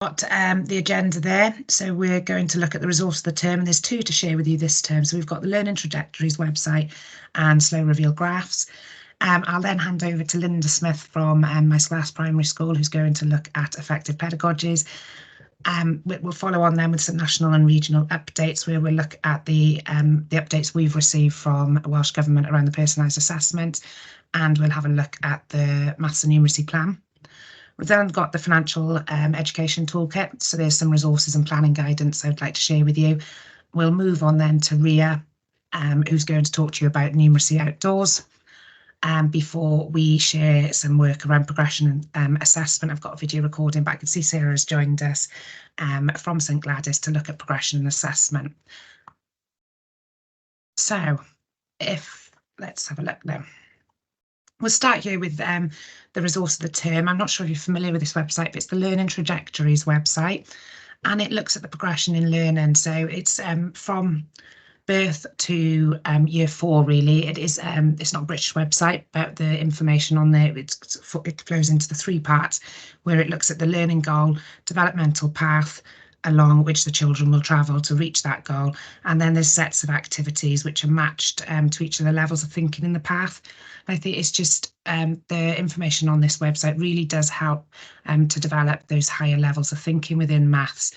Got the agenda there. So we're going to look at the resource of the term, and there's two to share with you this term. So we've got the Learning Trajectories website and Slow Reveal Graphs. I'll then hand over to Linda Smith from my Class Primary School, who's going to look at effective pedagogies. We'll follow on then with some national and regional updates, where we'll look at the updates we've received from Welsh Government around the personalised assessment, and we'll have a look at the maths and numeracy plan. We've then got the financial education toolkit, so there's some resources and planning guidance I'd like to share with you. We'll move on then to Ria, who's going to talk to you about numeracy outdoors. Before we share some work around progression and assessment, I've got a video recording, but I can see Sarah has joined us from St Gladys to look at progression and assessment. So let's have a look now. We'll start here with the resource of the term. I'm not sure if you're familiar with this website, but it's the Learning Trajectories website, and it looks at the progression in learning. So it's from birth to year 4, really. It's not a British website, but the information on there, it flows into the 3 parts, where it looks at the learning goal, developmental path along which the children will travel to reach that goal, and then there's sets of activities which are matched to each of the levels of thinking in the path. And I think it's just the information on this website really does help to develop those higher levels of thinking within maths.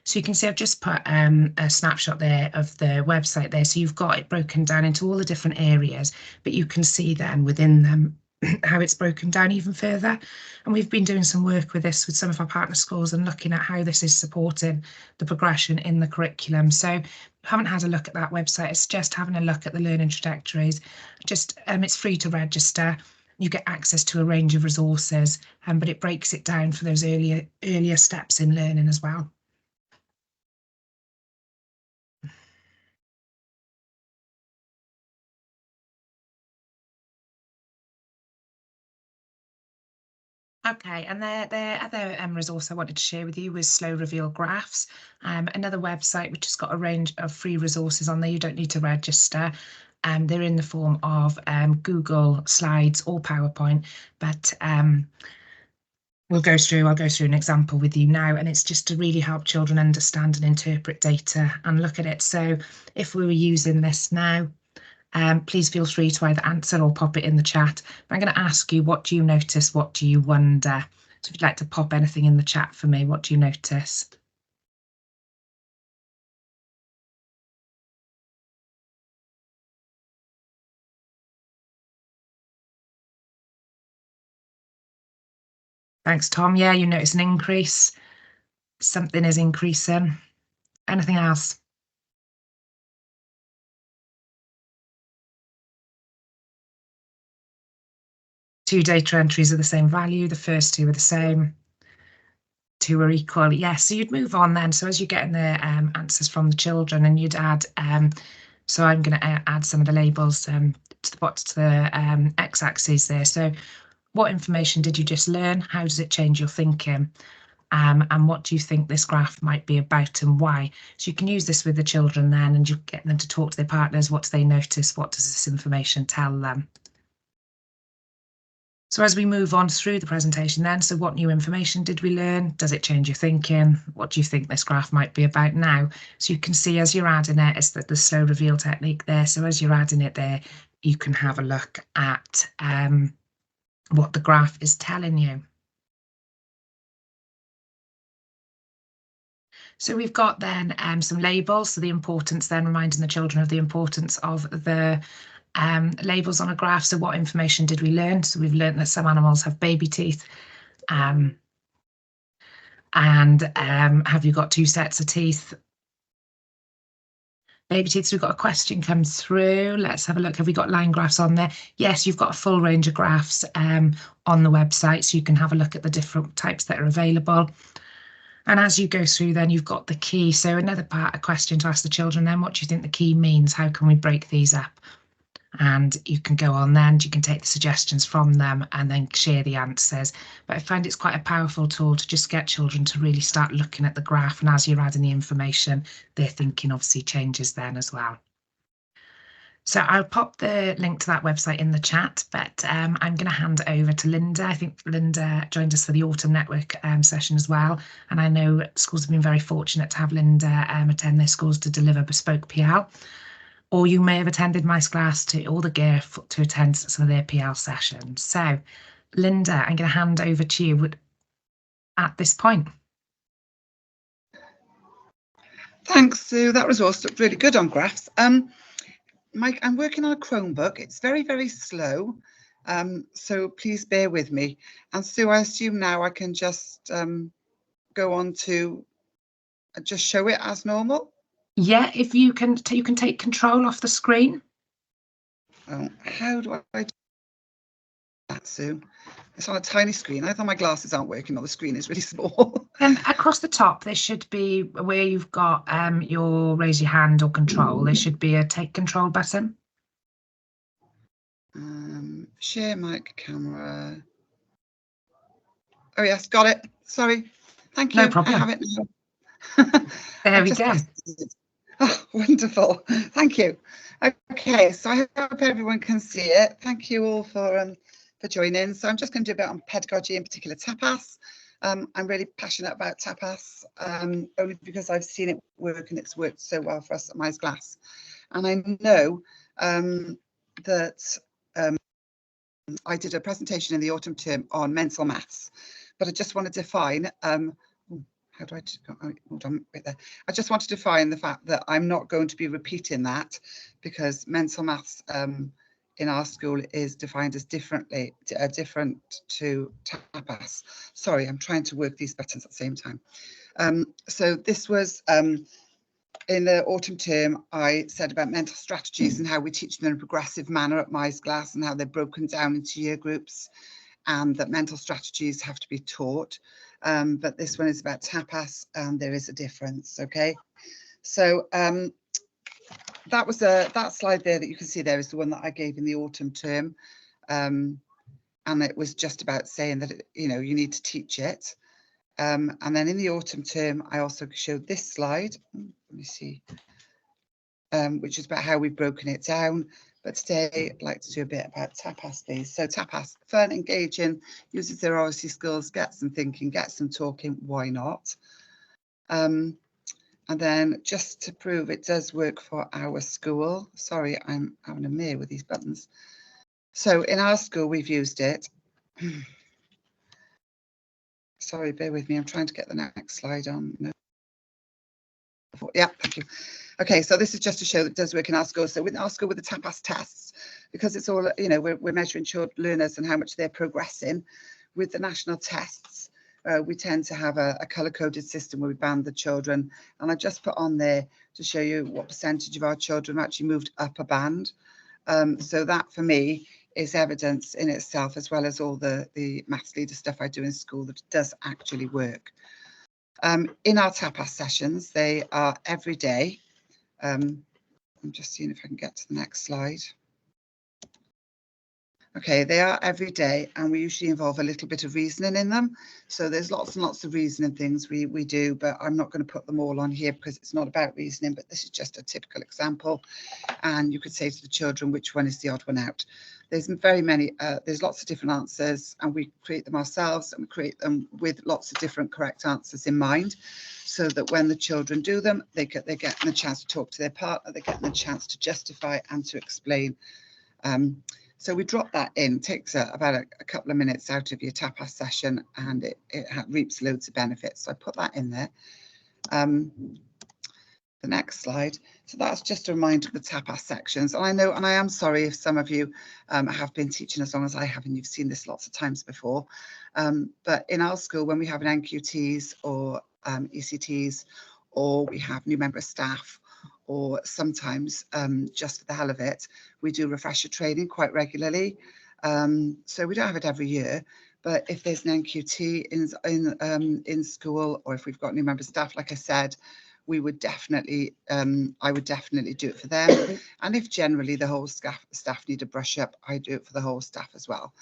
So you can see I've just put a snapshot there of the website there. So you've got it broken down into all the different areas, but you can see then within them how it's broken down even further. And we've been doing some work with this with some of our partner schools and looking at how this is supporting the progression in the curriculum. So if you haven't had a look at that website, it's just having a look at the learning trajectories. Just it's free to register. You get access to a range of resources, but it breaks it down for those earlier steps in learning as well. Okay, and the other resource I wanted to share with you was Slow Reveal Graphs, another website which has got a range of free resources on there. You don't need to register. They're in the form of Google Slides or PowerPoint, but I'll go through an example with you now, and it's just to really help children understand and interpret data and look at it. So if we were using this now, please feel free to either answer or pop it in the chat. But I'm going to ask you, what do you notice? What do you wonder? So if you'd like to pop anything in the chat for me, what do you notice? Thanks, Tom. Yeah, you notice an increase. Something is increasing. Anything else? Two data entries are the same value. The first two are the same. Two are equal. Yes, so you'd move on then. So as you're getting the answers from the children, and you'd add, so I'm going to add some of the labels to the x-axis there. So what information did you just learn? How does it change your thinking? And what do you think this graph might be about and why? So you can use this with the children then, and you get them to talk to their partners. What do they notice? What does this information tell them? So as we move on through the presentation then, so what new information did we learn? Does it change your thinking? What do you think this graph might be about now? So you can see as you're adding it, it's the slow reveal technique there. So as you're adding it there, you can have a look at what the graph is telling you. So we've got then some labels, so the importance, then reminding the children of the importance of the labels on a graph. So what information did we learn? So we've learned that some animals have baby teeth. And have you got 2 sets of teeth? Baby teeth. So we've got a question come through. Let's have a look. Have we got line graphs on there? Yes, you've got a full range of graphs on the website, so you can have a look at the different types that are available. And as you go through, then you've got the key. So another part, a question to ask the children then, what do you think the key means? How can we break these up? And you can go on then, you can take the suggestions from them and then share the answers. But I find it's quite a powerful tool to just get children to really start looking at the graph, and as you're adding the information, their thinking obviously changes then as well. So I'll pop the link to that website in the chat, but I'm going to hand over to Linda. I think Linda joined us for the Autumn Network session as well. And I know schools have been very fortunate to have Linda attend their schools to deliver bespoke PL. Or you may have attended my class to all the gear to attend some of their PL sessions. So Linda, I'm going to hand over to you at this point. Thanks, Sue. That was also really good on graphs. Mike, I'm working on a Chromebook. It's very, very slow, so please bear with me. And Sue, I assume now I can just go on to just show it as normal? Yeah, if you can take control off the screen. Oh, how do I do that, Sue? It's on a tiny screen. I thought my glasses aren't working or the screen is really small. Across the top, there should be where you've got your raise your hand or control. There should be a take control button. Share mic camera. Oh yes, got it. Sorry. Thank you. No problem. I have it now. There we go. Oh, wonderful. Thank you. Okay, so I hope everyone can see it. Thank you all for joining. So I'm just going to do a bit on pedagogy, in particular tapas. I'm really passionate about tapas, only because I've seen it work and it's worked so well for us at Mize Glass. And I know that I did a presentation in the autumn term on mental maths, but I just want to define, how do I, hold on, wait there. I just want to define the fact that I'm not going to be repeating that because mental maths in our school is defined as different to tapas. Sorry, I'm trying to work these buttons at the same time. So this was in the autumn term, I said about mental strategies and how we teach them in a progressive manner at Mize Glass and how they're broken down into year groups and that mental strategies have to be taught. But this one is about tapas and there is a difference, okay? So that was that slide there that you can see there is the one that I gave in the autumn term. And it was just about saying that, you know, you need to teach it. And then in the autumn term, I also showed this slide. Let me see, which is about how we've broken it down. But today, I'd like to do a bit about tapas, please. So tapas, fun, engaging, uses their oracy skills, gets them thinking, gets them talking, why not? And then just to prove it does work for our school. Sorry, I'm having a mare with these buttons. So in our school, we've used it. Sorry, bear with me. I'm trying to get the next slide on. No. Yeah, thank you. Okay, so this is just to show that it does work in our school. So with our school, with the tapas tests, because it's all, you know, we're measuring learners and how much they're progressing. With the national tests, we tend to have a colour-coded system where we band the children. And I just put on there to show you what percentage of our children actually moved up a band. So that for me is evidence in itself, as well as all the maths leader stuff I do in school, that it does actually work. In our tapas sessions, they are every day. I'm just seeing if I can get to the next slide. Okay, they are every day, and we usually involve a little bit of reasoning in them. So there's lots and lots of reasoning things we do, but I'm not going to put them all on here because it's not about reasoning, but this is just a typical example. And you could say to the children, which one is the odd one out? There's very many, there's lots of different answers, and we create them ourselves, and we create them with lots of different correct answers in mind, so that when the children do them, they're getting the chance to talk to their partner, they're getting the chance to justify and to explain. So we drop that in, takes about a couple of minutes out of your tapas session, and it reaps loads of benefits. So I put that in there. The next slide. So that's just a reminder of the tapas sections. And I know, and I am sorry if some of you have been teaching as long as I have, and you've seen this lots of times before. But in our school, when we have an NQTs or ECTs, or we have new member of staff, or sometimes just for the hell of it, we do refresher training quite regularly. So we don't have it every year, but if there's an NQT in school, or if we've got new member of staff, like I said, we would definitely, I would definitely do it for them. And if generally the whole staff need a brush up, I do it for the whole staff as well.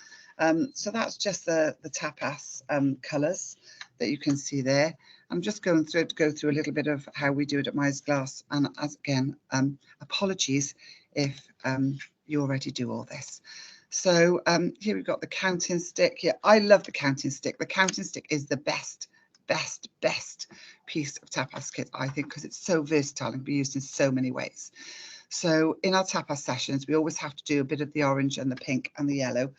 So that's just the tapas colours that you can see there. I'm just going through a little bit of how we do it at Mize Glass. And as again, apologies if you already do all this. So here we've got the counting stick. Yeah, I love the counting stick. The counting stick is the best piece of tapas kit, I think, because it's so versatile and can be used in so many ways. So in our tapas sessions, we always have to do a bit of the orange and the pink and the yellow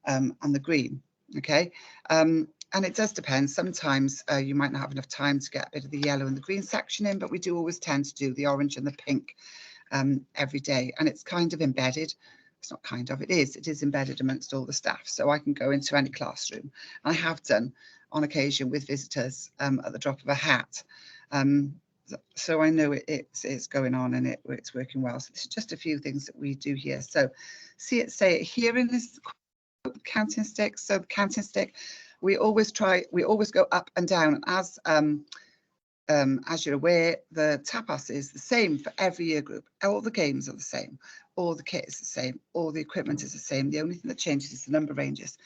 and the green. Okay. And it does depend. Sometimes you might not have enough time to get a bit of the yellow and the green section in, but we do always tend to do the orange and the pink every day. And it's kind of embedded. It's not kind of, it is embedded amongst all the staff. So I can go into any classroom. And I have done on occasion with visitors at the drop of a hat. So I know it's going on and it's working well. So it's just a few things that we do here. So see it, say it here in this counting stick. So the counting stick, we always go up and down. As you're aware, the tapas is the same for every year group. All the games are the same. All the kit is the same. All the equipment is the same. The only thing that changes is the number ranges.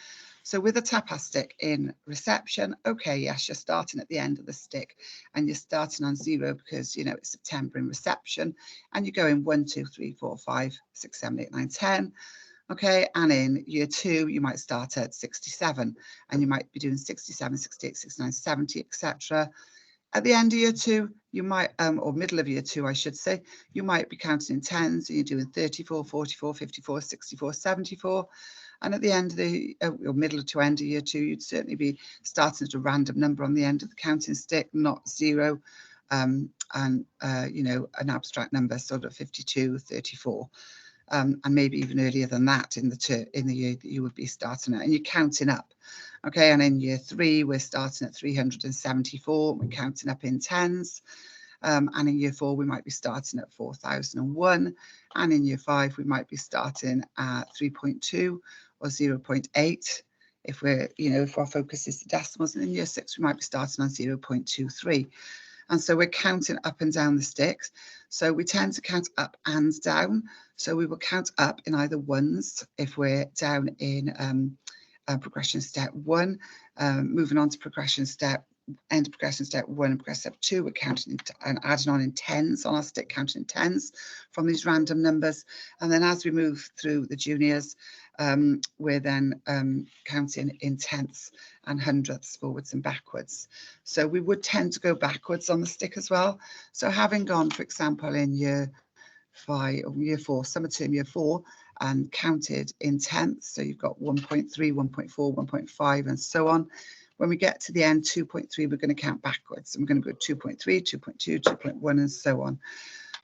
So with a tapas stick in reception, okay, yes, you're starting at the end of the stick and you're starting on 0 because, you know, it's September in reception and you're going 1, 2, 3, 4, 5, 6, 7, 8, 9, 10. Okay, and in year 2, you might start at 67 and you might be doing 67, 68, 69, 70, etc. At the end of year 2, you might, or middle of year 2, I should say, you might be counting in tens, and you're doing 34, 44, 54, 64, 74. And at the end of the, or middle to end of year 2, you'd certainly be starting at a random number on the end of the counting stick, not 0, and, you know, an abstract number, sort of 52, 34. And maybe even earlier than that in the year that you would be starting at, and you're counting up. Okay, and in year 3, we're starting at 374, we're counting up in tens. And in year 4, we might be starting at 4001. And in year 5, we might be starting at 3.2 or 0.8. If we're, you know, if our focus is the decimals. And in year 6, we might be starting on 0.23. And so we're counting up and down the sticks. So we tend to count up and down. So we will count up in either ones if we're down in progression step 1, moving on to progression step, end of progression step 1 and progression step 2, we're counting and adding on in tens on our stick, counting in tens from these random numbers. And then as we move through the juniors, we're then counting in tenths and hundredths forwards and backwards. So we would tend to go backwards on the stick as well. So having gone, for example, in year 5 or year 4, summer term year 4, and counted in tenths, so you've got 1.3, 1.4, 1.5 and so on. When we get to the end, 2.3, we're going to count backwards, and we're going to go 2.3, 2.2, 2.1 and so on.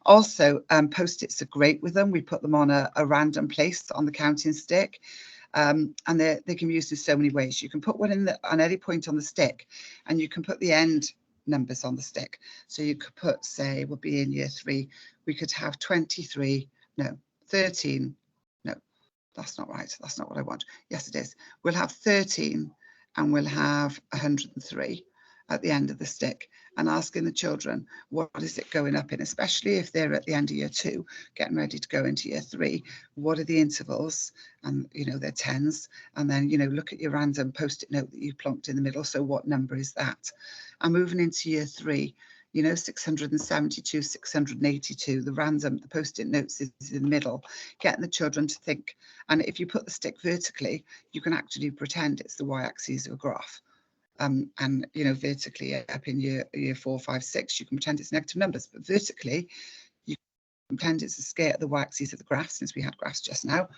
Also, post-its are great with them. We put them on a random place on the counting stick, and they can be used in so many ways. You can put one on any point on the stick, and you can put the end numbers on the stick. So you could put, say, we'll be in year 3, we could have 13, no, that's not right, that's not what I want. Yes, it is. We'll have 13 and we'll have 103 at the end of the stick, and asking the children, what is it going up in, especially if they're at the end of year 2, getting ready to go into year 3, what are the intervals, and, you know, they're tens, and then, you know, look at your random post-it note that you plonked in the middle, so what number is that? And moving into year 3, you know, 672, 682, the post-it notes is in the middle, getting the children to think. And if you put the stick vertically, you can actually pretend it's the y-axis of a graph. And, you know, vertically up in year 4, 5, 6, you can pretend it's negative numbers, but vertically, you can pretend it's the scale, the y-axis of the graph, since we had graphs just now.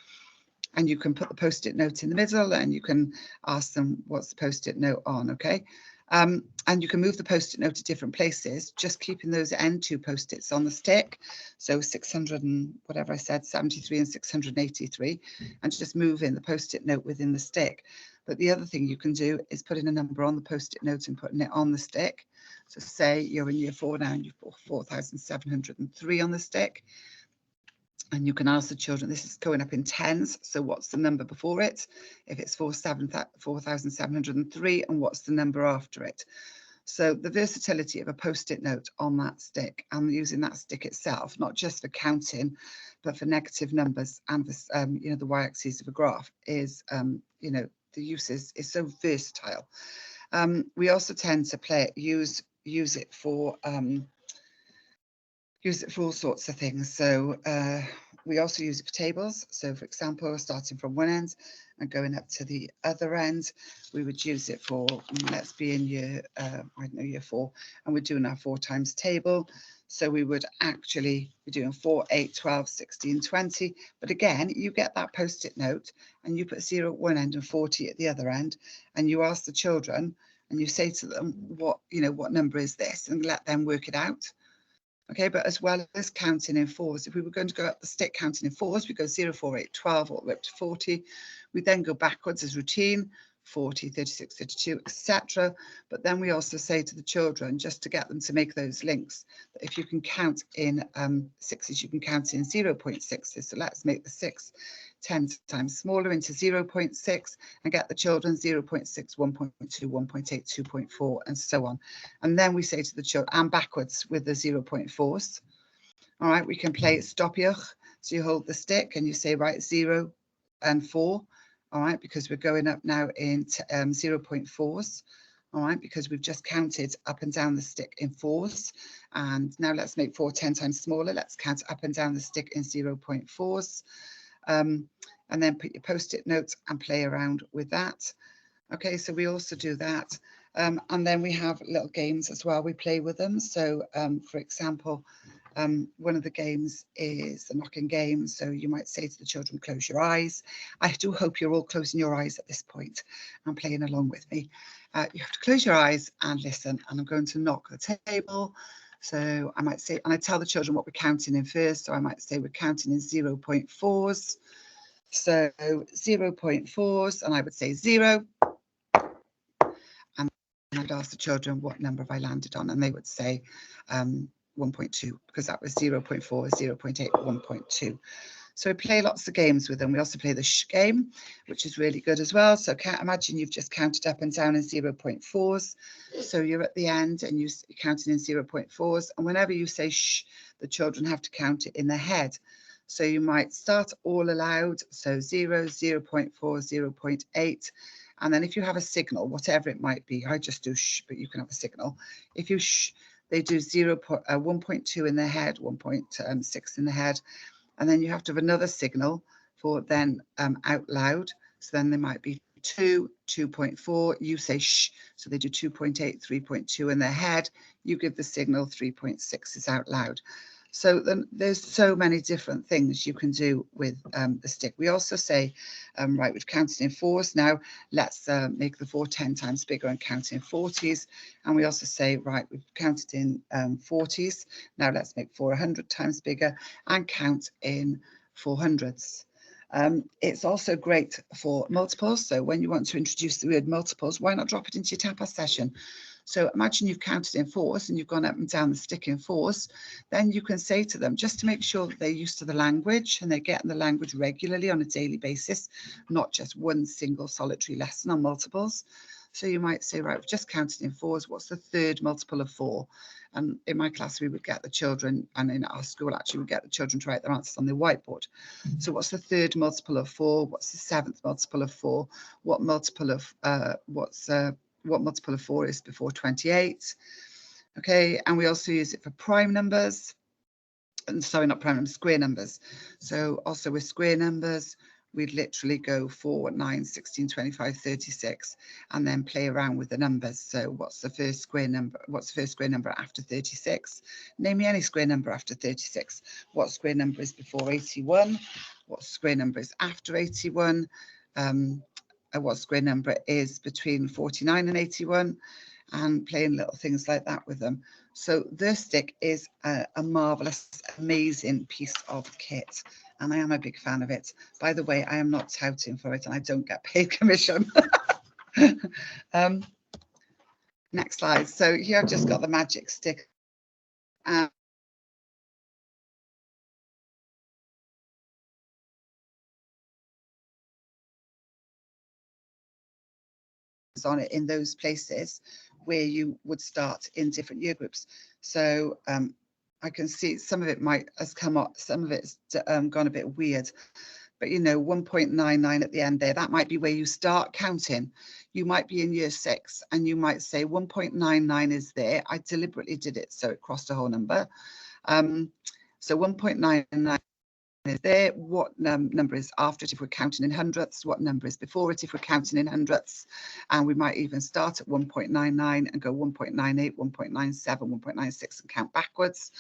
And you can put the post-it note in the middle, and you can ask them, what's the post-it note on, okay? And you can move the post-it note to different places, just keeping those end 2 post-its on the stick. So 600 and whatever I said, 73 and 683, and just moving the post-it note within the stick. But the other thing you can do is putting a number on the post-it note and putting it on the stick. So say you're in year 4 now and you've got 4,703 on the stick. And you can ask the children, this is going up in tens, so what's the number before it? If it's 4,703, and what's the number after it? So the versatility of a post-it note on that stick, and using that stick itself, not just for counting, but for negative numbers and for, you know, the y-axis of a graph, is, you know, the use is so versatile. We also tend to use it for all sorts of things. So We also use it for tables. So for example, starting from one end and going up to the other end, we would use it for, let's be in year, I don't know, year 4, and we're doing our 4 times table. So we would actually be doing 4, 8, 12, 16, 20. But again, you get that post-it note and you put 0 at one end and 40 at the other end, and you ask the children and you say to them, what number is this, and let them work it out. Okay, but as well as counting in 4s, if we were going to go up the stick counting in 4s, we go 0, 4, 8, 12, all the way up to 40. We then go backwards as routine, 40, 36, 32, etc. But then we also say to the children, just to get them to make those links, that if you can count in 6s, you can count in 0.6s. So let's make the 6 10 times smaller into 0.6 and get the children 0.6, 1.2, 1.8, 2.4, and so on. And then we say to the children, and backwards with the 0.4s. All right, we can play stopioch. So you hold the stick and you say, right, 0 and 4. All right, because we're going up now in 0.4s. All right, because we've just counted up and down the stick in 4s. And now let's make 4 10 times smaller. Let's count up and down the stick in 0.4s. And then put your post-it notes and play around with that. Okay, so we also do that. And then we have little games as well. We play with them. So for example, one of the games is the knocking game. So you might say to the children, close your eyes. I do hope you're all closing your eyes at this point and playing along with me. You have to close your eyes and listen, and I'm going to knock the table. So I might say, and I tell the children what we're counting in first. So I might say we're counting in 0.4s. So 0.4s, and I would say 0. And I'd ask the children what number have I landed on, and they would say 1.2, because that was 0.4, 0.8, 1.2. So we play lots of games with them. We also play the sh game, which is really good as well. So imagine you've just counted up and down in 0.4s. So you're at the end and you're counting in 0.4s. And whenever you say sh, the children have to count it in their head. So you might start all aloud. So 0, 0.4, 0.8. And then if you have a signal, whatever it might be, I just do sh, but you can have a signal. If you sh, they do 1.2 in their head, 1.6 in the head. And then you have to have another signal for then out loud. So then there might be 2, 2.4, you say shh, so they do 2.8, 3.2 in their head. You give the signal 3.6 is out loud. So then there's so many different things you can do with the stick. We also say, right, we've counted in 4s. Now let's make the 4 10 times bigger and count in 40s. And we also say, right, we've counted in 40s. Now let's make 4 100 times bigger and count in 400s. It's also great for multiples. So when you want to introduce the word multiples, why not drop it into your tapas session? So imagine you've counted in 4s and you've gone up and down the stick in 4s. Then you can say to them, just to make sure that they're used to the language and they're getting the language regularly on a daily basis, not just one single solitary lesson on multiples. So you might say, right, we've just counted in 4s. What's the third multiple of 4? And in my class, we would get the children, and in our school, actually, we get the children to write their answers on the whiteboard. So what's the third multiple of 4? What's the 7th multiple of 4? What multiple of what multiple of 4 is before 28? Okay, and we also use it for prime numbers. And sorry, not prime numbers, square numbers. So also with square numbers, we'd literally go 4, 9, 16, 25, 36, and then play around with the numbers. So what's the first square number? What's the first square number after 36? Name me any square number after 36. What square number is before 81? What square number is after 81? What square number is between 49 and 81? And playing little things like that with them. So the stick is a marvelous, amazing piece of kit, and I am a big fan of it. By the way, I am not touting for it, and I don't get paid commission. Next slide. So here I've just got the magic stick. On it in those places where you would start in different year groups. So I can see some of it might has come up, some of it's gone a bit weird, but you know, 1.99 at the end there, that might be where you start counting. You might be in year 6 and you might say 1.99 is there. I deliberately did it so it crossed a whole number. So 1.99 is there, what number is after it if we're counting in hundredths, what number is before it if we're counting in hundredths, and we might even start at 1.99 and go 1.98, 1.97, 1.96 and count backwards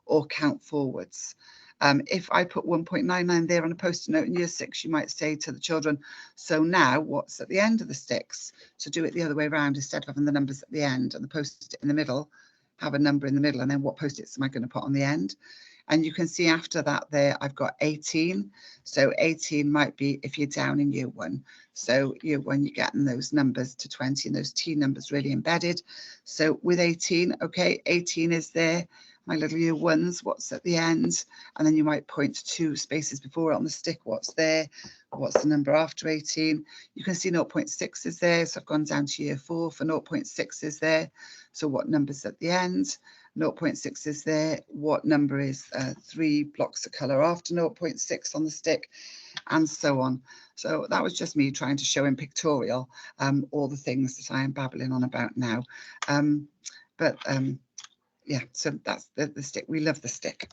or count forwards. If I put 1.99 there on a post-it note in year 6, you might say to the children, so now what's at the end of the sticks? To do it the other way around, instead of having the numbers at the end and the post-it in the middle, have a number in the middle, and then what post-its am I going to put on the end? And you can see after that there, I've got 18. So 18 might be if you're down in year 1. So year 1, you're getting those numbers to 20 and those T numbers really embedded. So with 18, okay, 18 is there. My little year 1s, what's at the end? And then you might point to 2 spaces before it on the stick, what's there? What's the number after 18? You can see 0.6 is there. So I've gone down to year 4 for 0.6 is there. So what number's at the end? 0.6 is there. What number is 3 blocks of colour after 0.6 on the stick, and so on. So that was just me trying to show in pictorial all the things that I am babbling on about now. Yeah, so that's the stick. We love the stick.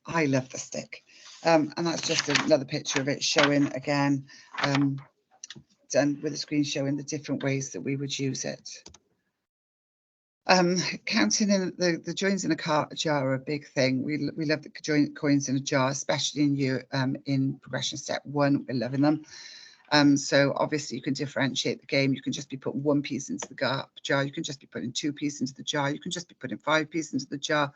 I love the stick. And that's just another picture of it showing again, done with a screen showing the different ways that we would use it. Counting in the joins in a jar are a big thing. We love the coins in a jar, especially in progression step 1. We're loving them. So obviously you can differentiate the game. You can just be putting 1 piece into the jar. You can just be putting 2 pieces into the jar. You can just be putting 5 pieces into the jar.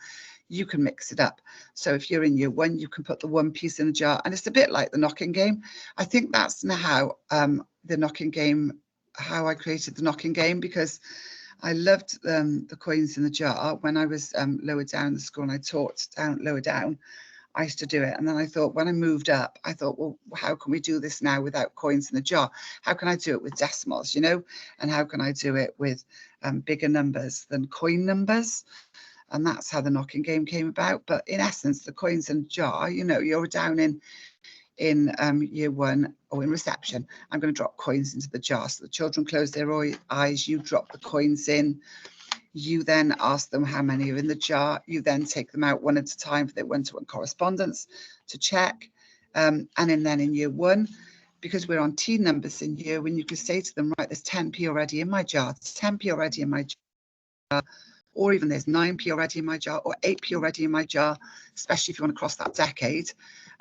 You can mix it up. So if you're in year 1, you can put the 1 piece in the jar, and it's a bit like the knocking game. I think that's how the knocking game, how I created the knocking game, because I loved the coins in the jar. When I was lower down in the school and I taught lower down, I used to do it. And then I thought, when I moved up, I thought, well, how can we do this now without coins in the jar? How can I do it with decimals, you know? And how can I do it with bigger numbers than coin numbers? And that's how the knocking game came about. But in essence, the coins in the jar, you know, you're down in year 1 or in reception, I'm going to drop coins into the jar. So the children close their eyes, you drop the coins in. You then ask them how many are in the jar. You then take them out one at a time for their one-to-one correspondence to check. And then in year 1, because we're on T numbers in year, when you can say to them, right, there's 10p already in my jar, 10p already in my jar, or even there's 9p already in my jar, or 8p already in my jar, especially if you want to cross that decade.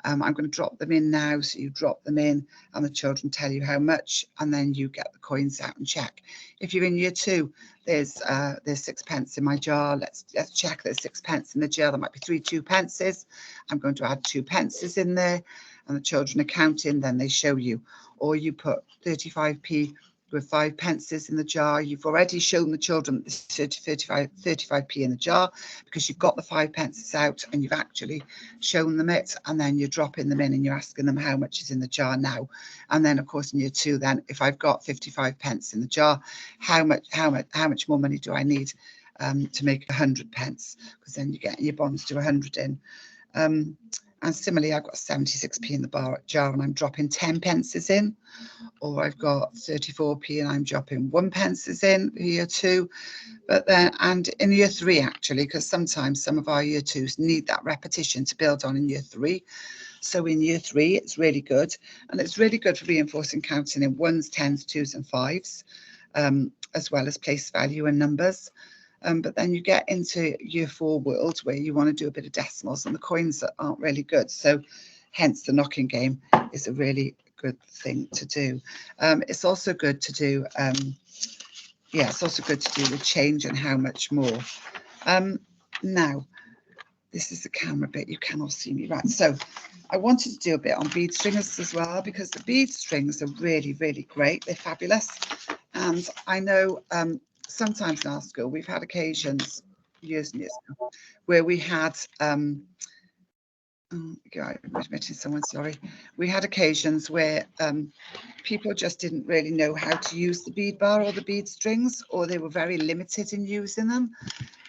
I'm going to drop them in now. So you drop them in and the children tell you how much, and then you get the coins out and check. If you're in year 2, there's 6p in my jar. Let's check there's 6p in the jar. There might be 3 2p. I'm going to add 2p in there, and the children are counting, then they show you. Or you put 35p with 5p in the jar. You've already shown the children 35p in the jar, because you've got the 5p out and you've actually shown them it, and then you're dropping them in and you're asking them how much is in the jar now. And then of course in year 2, then if I've got 55p in the jar, how much more money do I need to make 100p? Because then you get your bonds to 100 in. And similarly, I've got 76p in the jar and I'm dropping 10p in, or I've got 34p and I'm dropping 1p in year 2. But then, and in year 3 actually, because sometimes some of our year 2s need that repetition to build on in year 3. So in year 3, it's really good, and it's really good for reinforcing counting in 1s, 10s, 2s and 5s, as well as place value and numbers. But then you get into year 4 world where you want to do a bit of decimals, and the coins aren't really good. So hence the knocking game is a really good thing to do. It's also good to do, it's also good to do the change and how much more. Now, this is the camera bit, you cannot see me, right? So I wanted to do a bit on bead strings as well, because the bead strings are really, really great. They're fabulous. And I know sometimes in our school, we've had occasions, years and years ago, where we had, I'm admitting someone, sorry. We had occasions where people just didn't really know how to use the bead bar or the bead strings, or they were very limited in using them.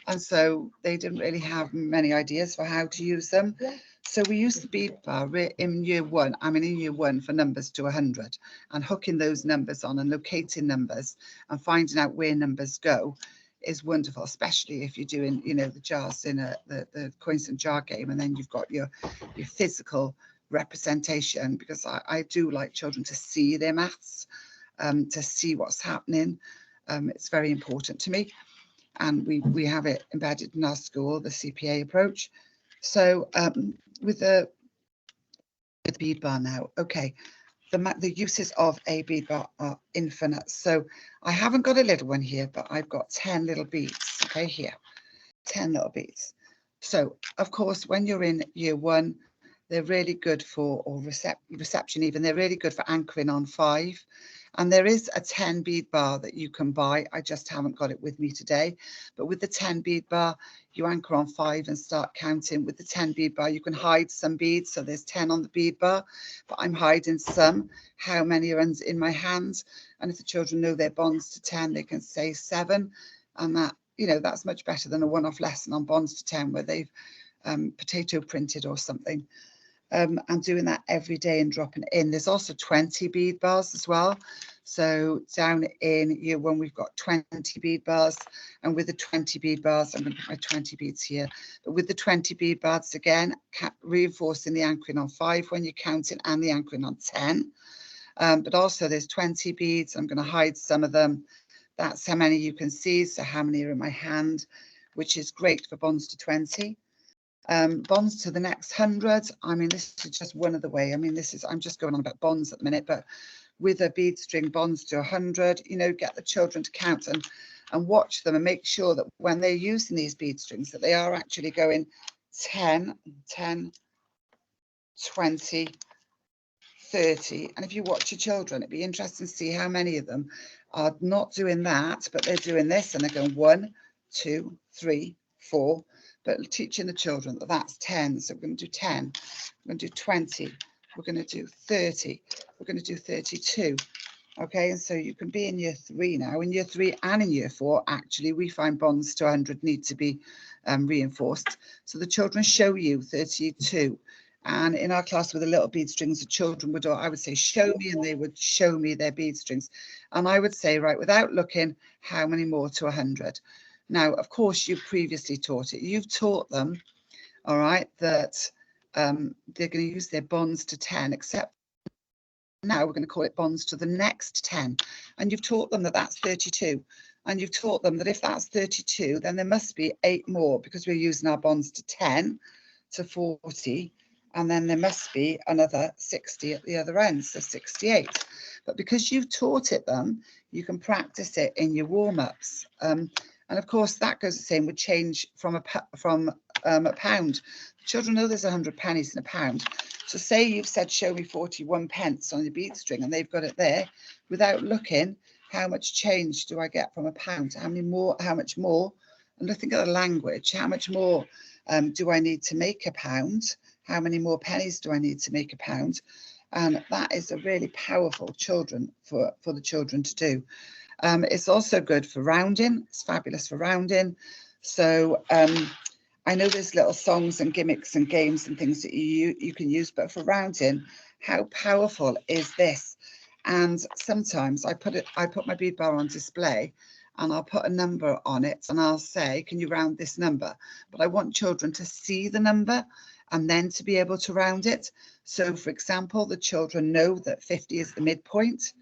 And so they didn't really have many ideas for how to use them. Yeah. So we used the bead bar in year 1, in year 1 for numbers to 100, and hooking those numbers on and locating numbers and finding out where numbers go is wonderful, especially if you're doing, you know, the jars in the coins and jar game, and then you've got your physical representation, because I do like children to see their maths, to see what's happening. It's very important to me, and we have it embedded in our school, the CPA approach. So with the bead bar now, okay, the uses of a bead bar are infinite. So I haven't got a little one here, but I've got 10 little beads, okay, here, 10 little beads. So of course, when you're in year 1, they're really good for, or reception even, they're really good for anchoring on 5. And there is a 10 bead bar that you can buy. I just haven't got it with me today. But with the 10 bead bar, you anchor on 5 and start counting. With the 10 bead bar, you can hide some beads. So there's 10 on the bead bar, but I'm hiding some. How many are in my hands? And if the children know their bonds to 10, they can say 7. And that, you know, that's much better than a one-off lesson on bonds to 10 where they've potato printed or something. And doing that every day and dropping it in. There's also 20 bead bars as well. So down in year 1, we've got 20 bead bars. And with the 20 bead bars, I'm going to put my 20 beads here. But with the 20 bead bars, again, reinforcing the anchoring on 5 when you're counting and the anchoring on 10. But also there's 20 beads. I'm going to hide some of them. That's how many you can see. So how many are in my hand, which is great for bonds to 20. Bonds to the next 100. I mean, this is just one of the way. I mean, this is, I'm just going on about bonds at the minute, but with a bead string, bonds to 100, you know, get the children to count and watch them and make sure that when they're using these bead strings, that they are actually going 10, 10, 20, 30. And if you watch your children, it'd be interesting to see how many of them are not doing that, but they're doing this and they're going 1, 2, 3, 4. But teaching the children that that's 10. So we're going to do 10, we're going to do 20, we're going to do 30, we're going to do 32. Okay, and so you can be in year 3 now. In year 3 and in year 4, actually, we find bonds to 100 need to be reinforced. So the children show you 32. And in our class with the little bead strings, the children would, I would say, show me, and they would show me their bead strings. And I would say, right, without looking, how many more to 100? Now, of course, you previously taught it. You've taught them, all right, that they're going to use their bonds to 10, except now we're going to call it bonds to the next 10. And you've taught them that that's 32. And you've taught them that if that's 32, then there must be 8 more, because we're using our bonds to 10 to 40. And then there must be another 60 at the other end, so 68. But because you've taught it them, you can practice it in your warm-ups. And of course, that goes the same with change from a pound. Children know there's 100 pennies in a pound. So say you've said, show me 41 pence on the bead string, and they've got it there. Without looking, how much change do I get from a pound? How much more? And looking at the language, how much more do I need to make a pound? How many more pennies do I need to make a pound? And that is a really powerful for the children to do. It's also good for rounding. It's fabulous for rounding. So I know there's little songs and gimmicks and games and things that you can use, but for rounding, how powerful is this? And sometimes I put my bead bar on display, and I'll put a number on it, and I'll say, can you round this number? But I want children to see the number and then to be able to round it. So for example, the children know that 50 is the midpoint.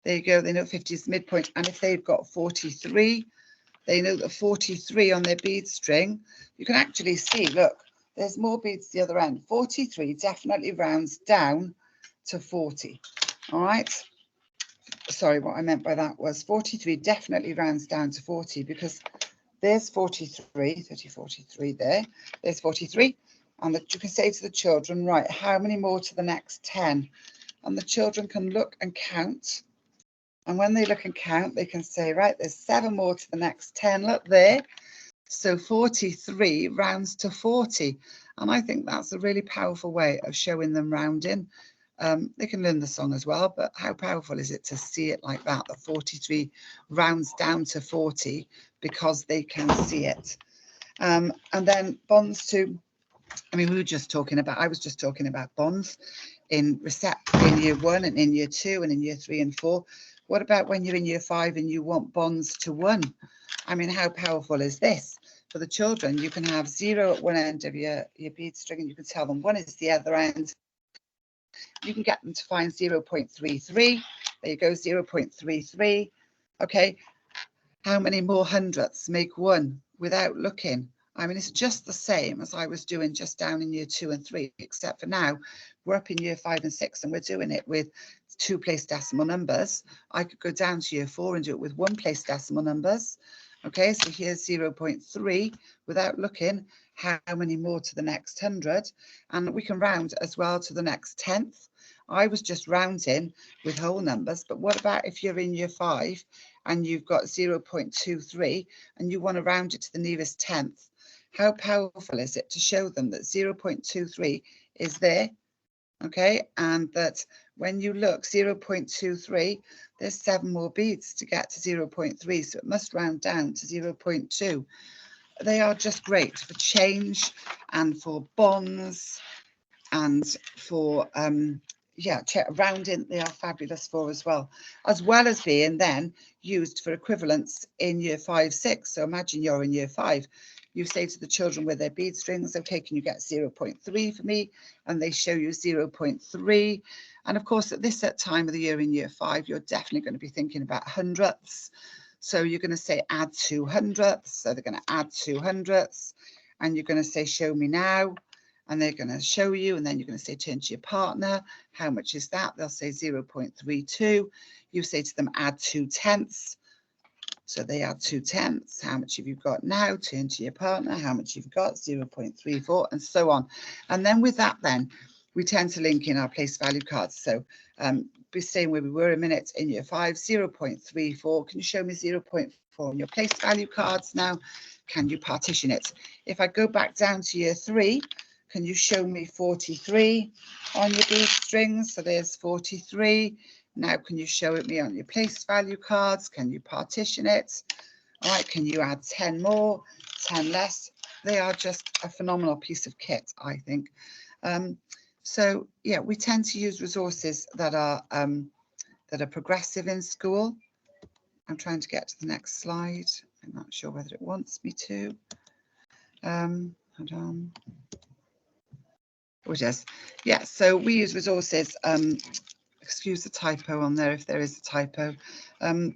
There you go, they know 50 is the midpoint. And if they've got 43, they know that 43 on their bead string, you can actually see, look, there's more beads the other end. 43 definitely rounds down to 40. All right. Sorry, what I meant by that was 43 definitely rounds down to 40, because there's 43, 30, 43 there. There's 43. And you can say to the children, right, how many more to the next 10? And the children can look and count. And when they look and count, they can say, right, there's 7 more to the next 10. Look there. So 43 rounds to 40. And I think that's a really powerful way of showing them rounding. They can learn the song as well, but how powerful is it to see it like that? The 43 rounds down to 40 because they can see it. And then bonds to, I mean, I was just talking about bonds in year 1 and in year 2 and in year 3 and 4. What about when you're in year 5 and you want bonds to 1? I mean, how powerful is this? For the children, you can have 0 at one end of your bead string, and you can tell them 1 is the other end. you can get them to find 0.33. There you go, 0.33. Okay, how many more hundredths make 1 without looking? I mean, it's just the same as I was doing just down in year 2 and 3, except for now we're up in year 5 and 6 and we're doing it with 2 place decimal numbers. I could go down to year 4 and do it with 1 place decimal numbers. Okay, so here's 0.3 without looking. How many more to the next 100? And we can round as well to the next 10th. I was just rounding with whole numbers, but what about if you're in year 5 and you've got 0.23 and you want to round it to the nearest 10th? How powerful is it to show them that 0.23 is there? Okay, and that when you look 0.23, there's 7 more beads to get to 0.3, so it must round down to 0.2. They are just great for change and for bonds and for rounding. They are fabulous for as well as being then used for equivalents in year 5, 6. So imagine you're in year 5. You say to the children with their bead strings, okay, can you get 0.3 for me? And they show you 0.3. And of course, at this time of the year in year 5, you're definitely going to be thinking about hundredths. So you're going to say add 2 hundredths. So they're going to add 2 hundredths. And you're going to say, show me now. And they're going to show you. And then you're going to say, turn to your partner. How much is that? They'll say 0.32. You say to them, add 2 tenths. So they add 2 tenths. How much have you got now? Turn to your partner. How much you've got? 0.34, and so on. And then with that, then we tend to link in our place value cards. So be staying where we were a minute in year 5, 0.34. Can you show me 0.4 on your place value cards now? Can you partition it? If I go back down to year 3, can you show me 43 on your bead strings? So there's 43. Now, can you show it me on your place value cards? Can you partition it? All right, can you add 10 more, 10 less? They are just a phenomenal piece of kit, I think. So, yeah, we tend to use resources that are progressive in school. I'm trying to get to the next slide. I'm not sure whether it wants me to. Hold on. Oh, yes. Yeah, so we use resources. Excuse the typo on there if there is a typo,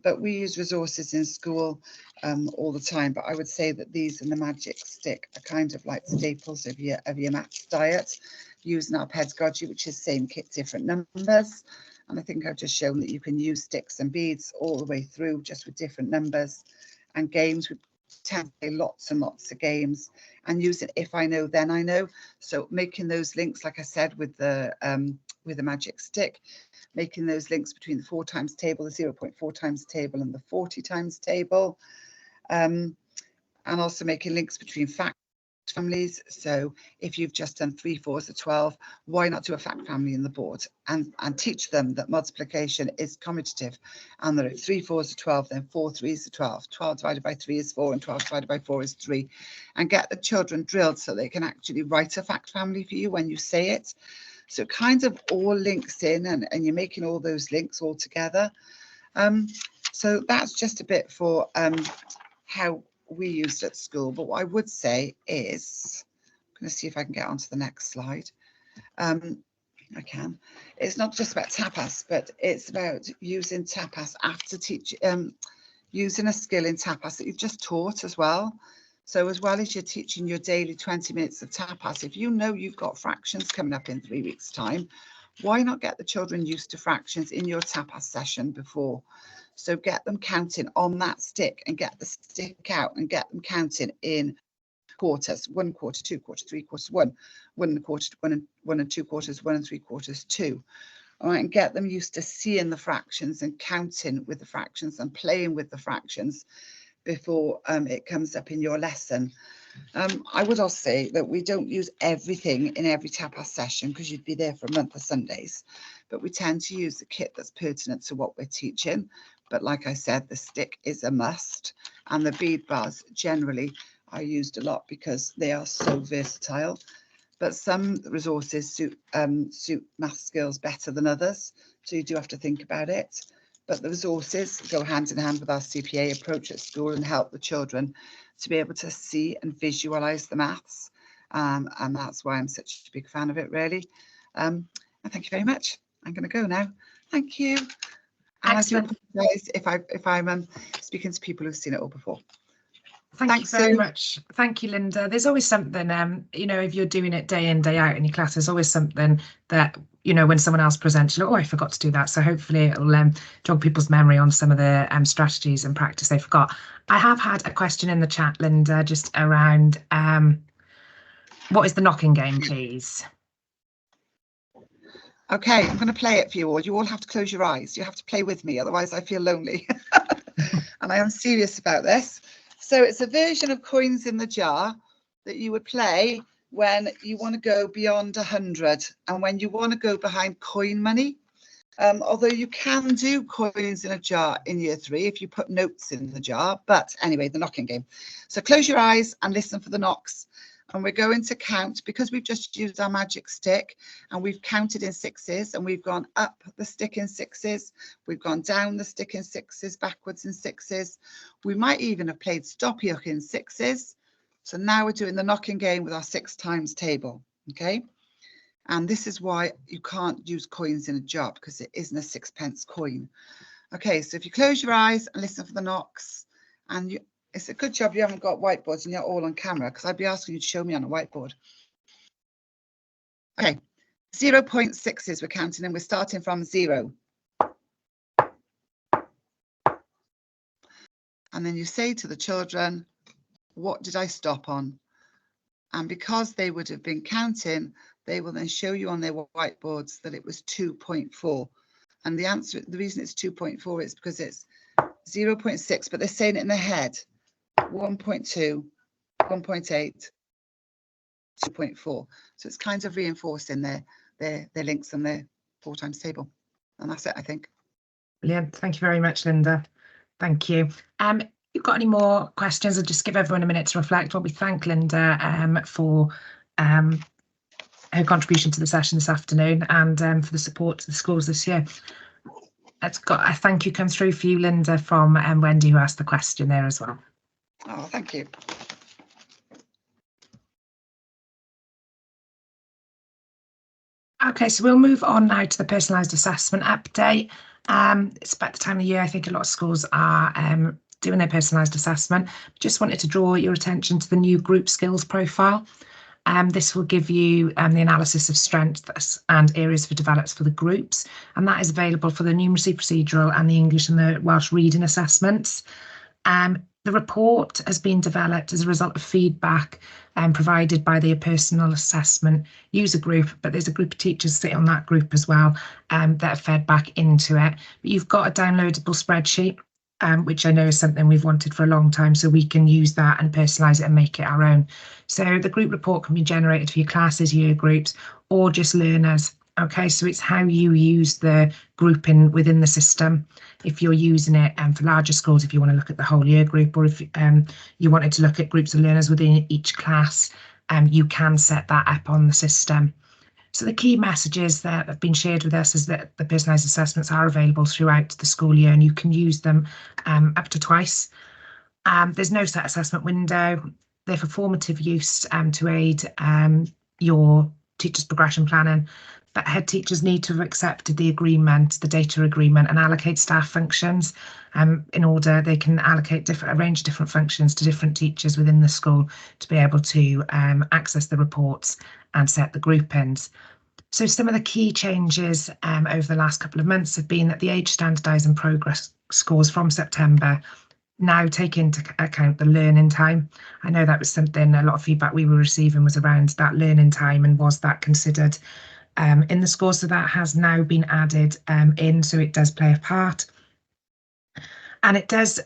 but we use resources in school all the time. But I would say that these and the magic stick are kind of like staples of your maths diet, using our pedagogy, which is same kit, different numbers. And I think I've just shown that you can use sticks and beads all the way through, just with different numbers. And games, we tend to play lots and lots of games and use it if I know, then I know. So making those links, like I said, with the magic stick, making those links between the 4 times table, the 0.4 times table, and the 40 times table, and also making links between fact families. So if you've just done 3 4s are 12, why not do a fact family in the board and teach them that multiplication is commutative, and that if 3 4s are 12, then 4 3s are 12. 12 divided by 3 is 4, and 12 divided by 4 is 3. And get the children drilled so they can actually write a fact family for you when you say it. So it kind of all links in, and you're making all those links all together. So that's just a bit for how we used at school. But what I would say is, I'm going to see if I can get onto the next slide. I can. It's not just about tapas, but it's about using tapas after teaching, using a skill in tapas that you've just taught as well. So as well as you're teaching your daily 20 minutes of tapas, if you know you've got fractions coming up in 3 weeks' time, why not get the children used to fractions in your tapas session before? So get them counting on that stick, and get the stick out and get them counting in quarters: 1 quarter, 2 quarters, 3 quarters, 1 and a quarter, 1 and 2 quarters, 1 and 3 quarters, 2. All right, and get them used to seeing the fractions and counting with the fractions and playing with the fractions before it comes up in your lesson. I would also say that we don't use everything in every tapas session, because you'd be there for a month of Sundays, but we tend to use the kit that's pertinent to what we're teaching. But like I said, the stick is a must, and the bead bars generally are used a lot because they are so versatile. But some resources suit math skills better than others, so you do have to think about it. But the resources go hand in hand with our CPA approach at school and help the children to be able to see and visualise the maths. And that's why I'm such a big fan of it, really. And thank you very much. I'm going to go now. Thank you. And Excellent. I do apologise if I'm speaking to people who've seen it all before. Thanks you very much. Thank you, Linda. There's always something, you know, if you're doing it day in, day out in your class, there's always something that, you know, when someone else presents, you're like, oh, I forgot to do that. So hopefully it'll jog people's memory on some of the strategies and practice they forgot. I have had a question in the chat, Linda, just around what is the knocking game, please? Okay, I'm going to play it for you all. You all have to close your eyes. You have to play with me, otherwise I feel lonely. And I am serious about this. So it's a version of coins in the jar that you would play when you want to go beyond 100 and when you want to go behind coin money. Although you can do coins in a jar in year 3 if you put notes in the jar. But anyway, the knocking game. So close your eyes and listen for the knocks. And we're going to count, because we've just used our magic stick and we've counted in 6s and we've gone up the stick in 6s, we've gone down the stick in 6s, backwards in 6s. We might even have played stoppy hook in 6s. So now we're doing the knocking game with our 6 times table, okay? And this is why you can't use coins in a jar, because it isn't a 6p coin. Okay, so if you close your eyes and listen for the knocks, and it's a good job you haven't got whiteboards and you're all on camera, because I'd be asking you to show me on a whiteboard. Okay, 0.6s we're counting and we're starting from 0. And then you say to the children, what did I stop on? And because they would have been counting, they will then show you on their whiteboards that it was 2.4. And the answer, the reason it's 2.4 is because it's 0.6, but they're saying it in their head. 1.2, 1.8, 2.4. So it's kind of reinforcing their links and their 4 times table. And that's it, I think. Brilliant. Thank you very much, Linda. Thank you. You've got any more questions? I'll just give everyone a minute to reflect. Well, we thank Linda for her contribution to the session this afternoon and for the support to the schools this year. It's got a thank you come through for you, Linda, from Wendy, who asked the question there as well. Oh, thank you. Okay, so we'll move on now to the personalised assessment update. It's about the time of year, I think a lot of schools are doing their personalised assessment. Just wanted to draw your attention to the new group skills profile. This will give you the analysis of strengths and areas for development for the groups, and that is available for the numeracy procedural and the English and the Welsh reading assessments. The report has been developed as a result of feedback provided by the personal assessment user group, but there's a group of teachers sit on that group as well that have fed back into it. But you've got a downloadable spreadsheet, which I know is something we've wanted for a long time, so we can use that and personalise it and make it our own. So the group report can be generated for your classes, year groups, or just learners. Okay, so it's how you use the grouping within the system. If you're using it for larger schools, if you want to look at the whole year group, or if you wanted to look at groups of learners within each class, you can set that up on the system. So the key messages that have been shared with us is that the personalised assessments are available throughout the school year and you can use them up to twice. There's no set assessment window. They're for formative use to aid your teachers' progression planning. But head teachers need to have accepted the agreement, the data agreement, and allocate staff functions. In order, they can allocate a range of different functions to different teachers within the school to be able to access the reports and set the groupings. So some of the key changes over the last couple of months have been that the age standardised and progress scores from September now take into account the learning time. I know that was something, a lot of feedback we were receiving was around that learning time and was that considered in the score, so that has now been added in, so it does play a part. And it does,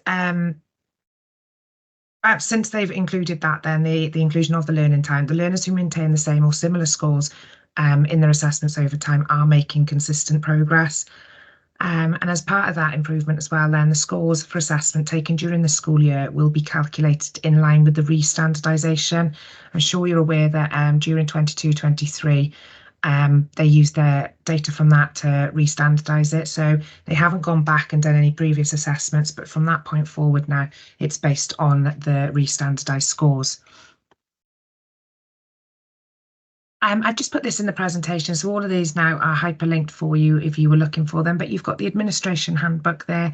since they've included that, then the inclusion of the learning time, the learners who maintain the same or similar scores in their assessments over time are making consistent progress. And as part of that improvement as well, then the scores for assessment taken during the school year will be calculated in line with the re-standardisation. I'm sure you're aware that during 22-23, they used their data from that to re-standardise it. So they haven't gone back and done any previous assessments, but from that point forward now, it's based on the re-standardised scores. I've just put this in the presentation, so all of these now are hyperlinked for you if you were looking for them, but you've got the administration handbook there.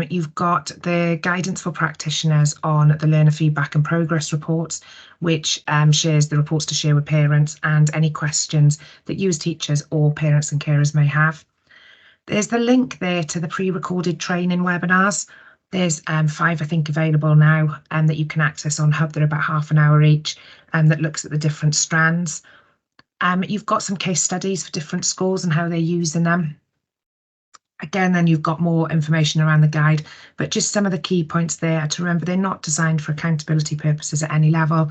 You've got the guidance for practitioners on the learner feedback and progress reports, which shares the reports to share with parents and any questions that you as teachers or parents and carers may have. There's the link there to the pre-recorded training webinars. There's 5, I think, available now that you can access on Hub. They're about half an hour each, that looks at the different strands. You've got some case studies for different schools and how they're using them. Again, then you've got more information around the guide, but just some of the key points there to remember: they're not designed for accountability purposes at any level,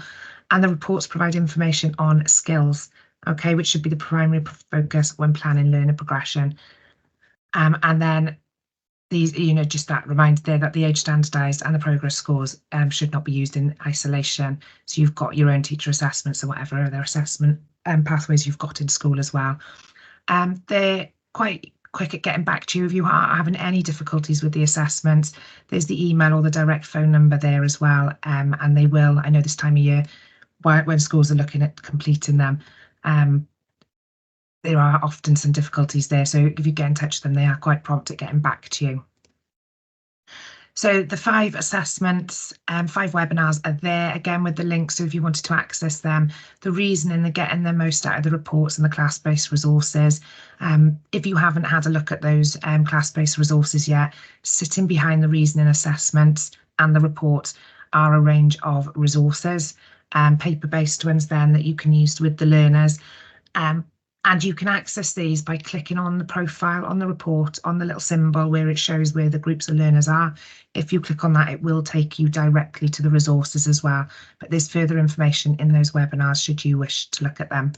and the reports provide information on skills, okay, which should be the primary focus when planning learner progression. And then these, just that reminder there that the age standardised and the progress scores should not be used in isolation. So you've got your own teacher assessments or whatever other assessment pathways you've got in school as well. They're quite quick at getting back to you if you are having any difficulties with the assessments. There's the email or the direct phone number there as well, and they will, I know this time of year when schools are looking at completing them, there are often some difficulties there, so if you get in touch with them, they are quite prompt at getting back to you. So the 5 assessments, 5 webinars are there again with the link. So if you wanted to access them, the reasoning, they're getting the most out of the reports and the class-based resources. If you haven't had a look at those class-based resources yet, sitting behind the reasoning assessments and the reports are a range of resources, paper-based ones then that you can use with the learners. And you can access these by clicking on the profile on the report on the little symbol where it shows where the groups of learners are. If you click on that, it will take you directly to the resources as well. But there's further information in those webinars should you wish to look at them.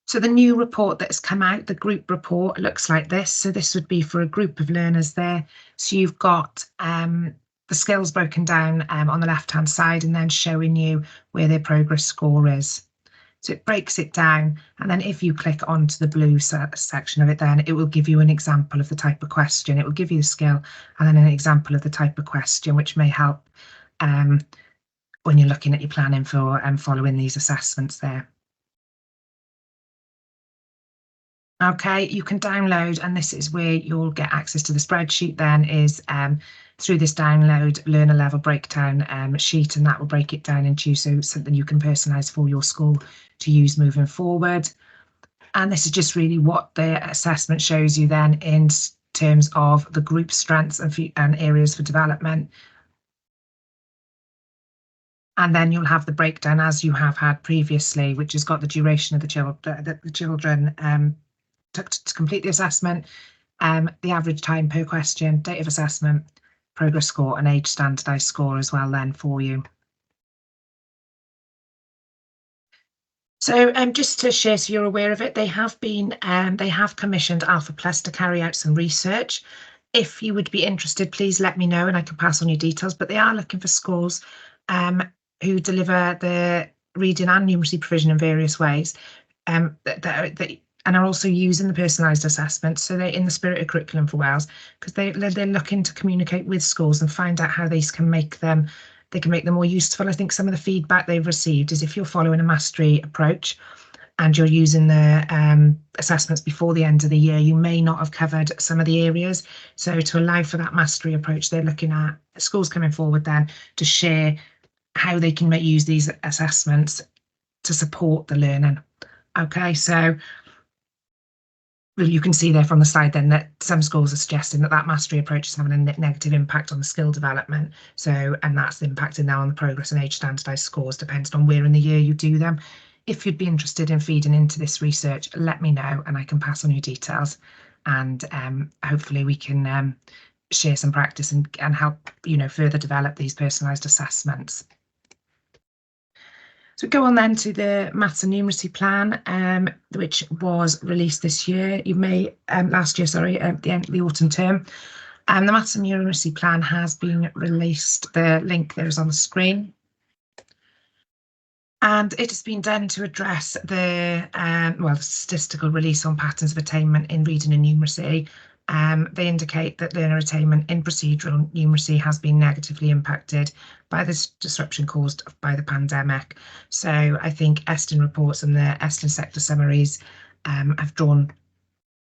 So the new report that has come out, the group report, looks like this. So this would be for a group of learners there. So you've got the skills broken down on the left-hand side and then showing you where their progress score is. So it breaks it down, and then if you click onto the blue section of it, then it will give you an example of the type of question. It will give you the skill and then an example of the type of question, which may help when you're looking at your planning for following these assessments there. Okay, you can download, and this is where you'll get access to the spreadsheet then, is through this download learner level breakdown sheet, and that will break it down into something you can personalise for your school to use moving forward. And this is just really what the assessment shows you then in terms of the group strengths and areas for development. And then you'll have the breakdown as you have had previously, which has got the duration of the children took to complete the assessment, the average time per question, date of assessment, progress score and age standardised score as well then for you. So just to share so you're aware of it, they have commissioned Alpha Plus to carry out some research. If you would be interested, please let me know and I can pass on your details, but they are looking for schools who deliver the reading and numeracy provision in various ways and are also using the personalised assessment. So they're in the spirit of curriculum for Wales, because they're looking to communicate with schools and find out how they can make them more useful. I think some of the feedback they've received is if you're following a mastery approach and you're using the assessments before the end of the year, you may not have covered some of the areas. So to allow for that mastery approach, they're looking at schools coming forward then to share how they can use these assessments to support the learning. Okay, so you can see there from the slide then that some schools are suggesting that mastery approach is having a negative impact on the skill development. So, and that's impacting now on the progress and age standardised scores, depending on where in the year you do them. If you'd be interested in feeding into this research, let me know and I can pass on your details, and hopefully we can share some practice and help further develop these personalised assessments. So we go on then to the Maths and Numeracy Plan, which was released this year. Last year, sorry, at the end of the autumn term. The Maths and Numeracy Plan has been released. The link there is on the screen. And it has been done to address the statistical release on patterns of attainment in reading and numeracy. They indicate that learner attainment in procedural numeracy has been negatively impacted by this disruption caused by the pandemic. So I think Eston reports and the Eston sector summaries have drawn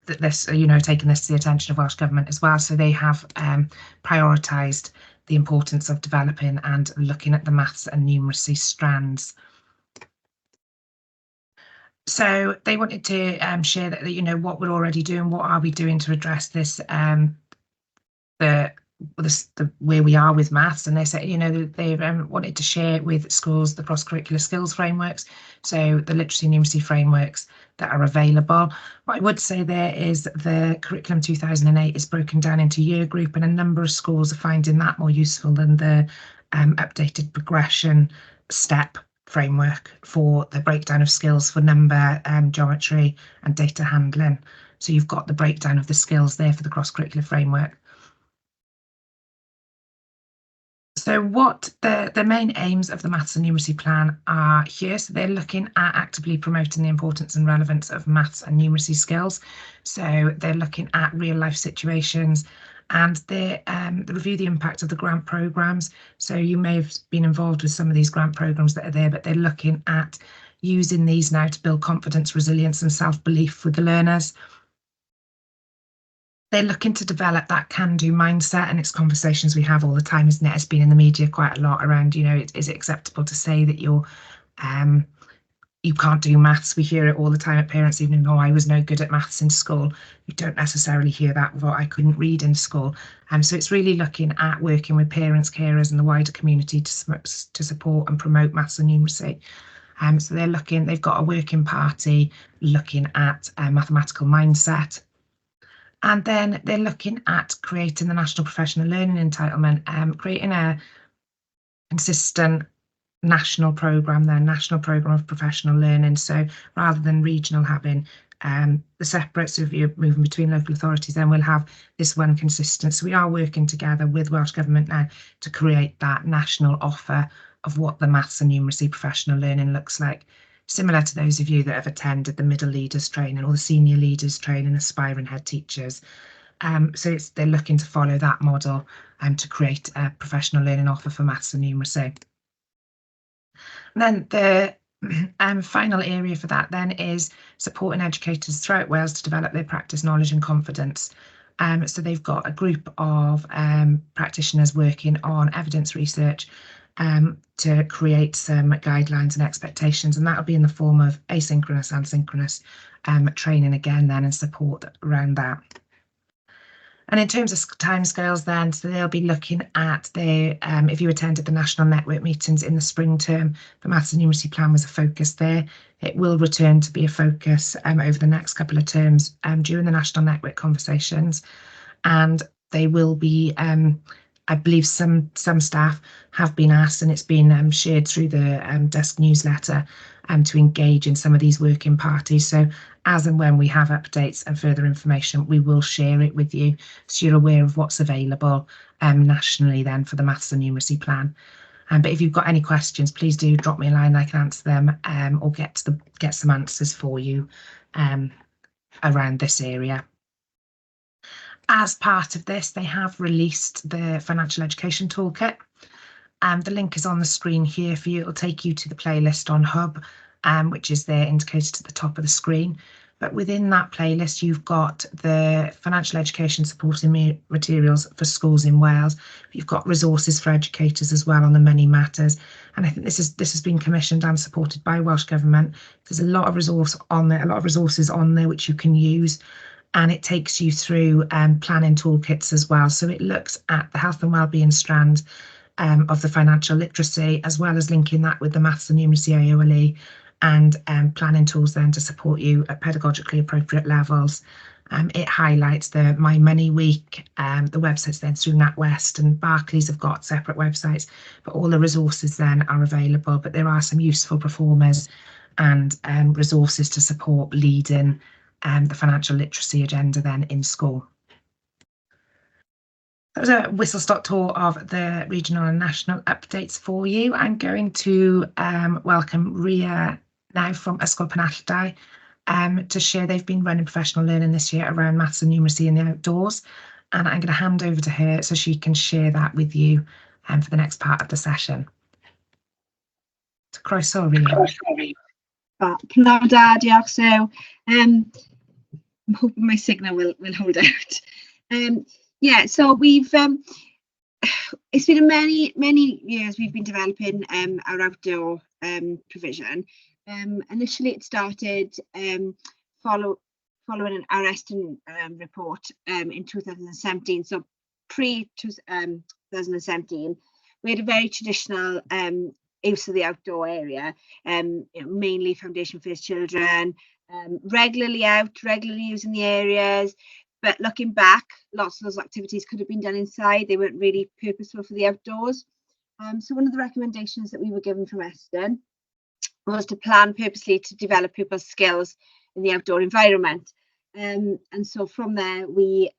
this, taken this to the attention of Welsh Government as well. So they have prioritised the importance of developing and looking at the maths and numeracy strands. So they wanted to share that, what we're already doing, what are we doing to address this, the where we are with maths. And they said, they wanted to share with schools the cross-curricular skills frameworks, so the literacy and numeracy frameworks that are available. What I would say there is the curriculum 2008 is broken down into year group, and a number of schools are finding that more useful than the updated progression step framework for the breakdown of skills for number, geometry and data handling. So you've got the breakdown of the skills there for the cross-curricular framework. So what the main aims of the Maths and Numeracy Plan are here. So they're looking at actively promoting the importance and relevance of maths and numeracy skills. So they're looking at real life situations, and they review the impact of the grant programmes. So you may have been involved with some of these grant programmes that are there, but they're looking at using these now to build confidence, resilience and self-belief with the learners. They're looking to develop that can-do mindset, and it's conversations we have all the time, isn't it? It's been in the media quite a lot around, is it acceptable to say that you can't do maths? We hear it all the time at parents evening. Oh, I was no good at maths in school. You don't necessarily hear that with, I couldn't read in school. So it's really looking at working with parents, carers and the wider community to support and promote maths and numeracy. So they've got a working party looking at a mathematical mindset. And then they're looking at creating the National Professional Learning Entitlement, creating a consistent national programme of professional learning. So rather than regional having the separate, so if you're moving between local authorities, then we'll have this one consistent. So we are working together with Welsh Government now to create that national offer of what the maths and numeracy professional learning looks like. Similar to those of you that have attended the middle leaders training or the senior leaders training, aspiring head teachers. So they're looking to follow that model to create a professional learning offer for maths and numeracy. And then the final area for that then is supporting educators throughout Wales to develop their practice knowledge and confidence. So they've got a group of practitioners working on evidence research to create some guidelines and expectations, and that'll be in the form of asynchronous and synchronous training again then, and support around that. And in terms of timescales then, so they'll be looking at if you attended the national network meetings in the spring term, the maths and numeracy plan was a focus there. It will return to be a focus over the next couple of terms during the national network conversations, and they will be I believe some staff have been asked, and it's been shared through the desk newsletter to engage in some of these working parties. So as and when we have updates and further information, we will share it with you so you're aware of what's available nationally then for the maths and numeracy plan. But if you've got any questions, please do drop me a line. I can answer them or get some answers for you around this area. As part of this, they have released the Financial Education Toolkit. The link is on the screen here for you. It'll take you to the playlist on Hub, which is there indicated at the top of the screen. But within that playlist, you've got the financial education supporting materials for schools in Wales. You've got resources for educators as well on the money matters. And I think this has been commissioned and supported by Welsh Government. There's a lot of resources on there which you can use. And it takes you through planning toolkits as well. So it looks at the health and wellbeing strand of the financial literacy, as well as linking that with the maths and numeracy AOLE and planning tools then to support you at pedagogically appropriate levels. It highlights the My Money Week, the websites then through NatWest, and Barclays have got separate websites, but all the resources then are available. But there are some useful performers and resources to support leading the financial literacy agenda then in school. That was a whistle-stop tour of the regional and national updates for you. I'm going to welcome Ria now from Ysgol Penalldai, to share. They've been running professional learning this year around maths and numeracy in the outdoors, and I'm going to hand over to her so she can share that with you for the next part of the session. Croeso, Rhea. Pnawn da, diolch. So I'm hoping my signal will hold out. Yeah, so we've it's been many years we've been developing our outdoor provision. Initially it started following our Eston report in 2017. So pre-2017, we had a very traditional use of the outdoor area, mainly Foundation First children, regularly using the areas. But looking back, lots of those activities could have been done inside. They weren't really purposeful for the outdoors. So one of the recommendations that we were given from Eston was to plan purposely to develop people's skills in the outdoor environment. And so from there, we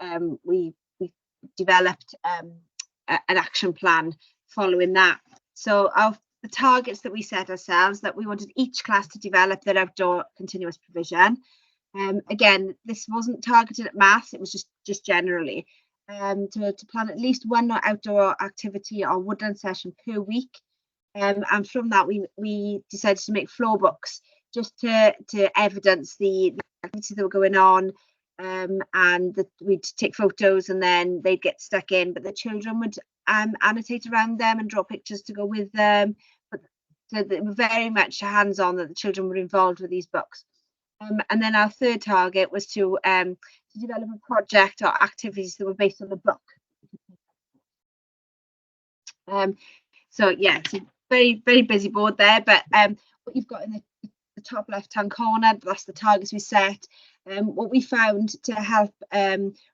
developed an action plan following that. So the targets that we set ourselves, that we wanted each class to develop their outdoor continuous provision. Again, this wasn't targeted at maths, it was just generally to plan at least one outdoor activity or woodland session per week. And from that, we decided to make floor books just to evidence the activities that were going on, and that we'd take photos and then they'd get stuck in, but the children would annotate around them and draw pictures to go with them. But so they were very much hands-on, that the children were involved with these books. And then our third target was to develop a project or activities that were based on the book. So yeah, it's a very busy board there, but what you've got in the top left-hand corner, that's the targets we set. What we found to help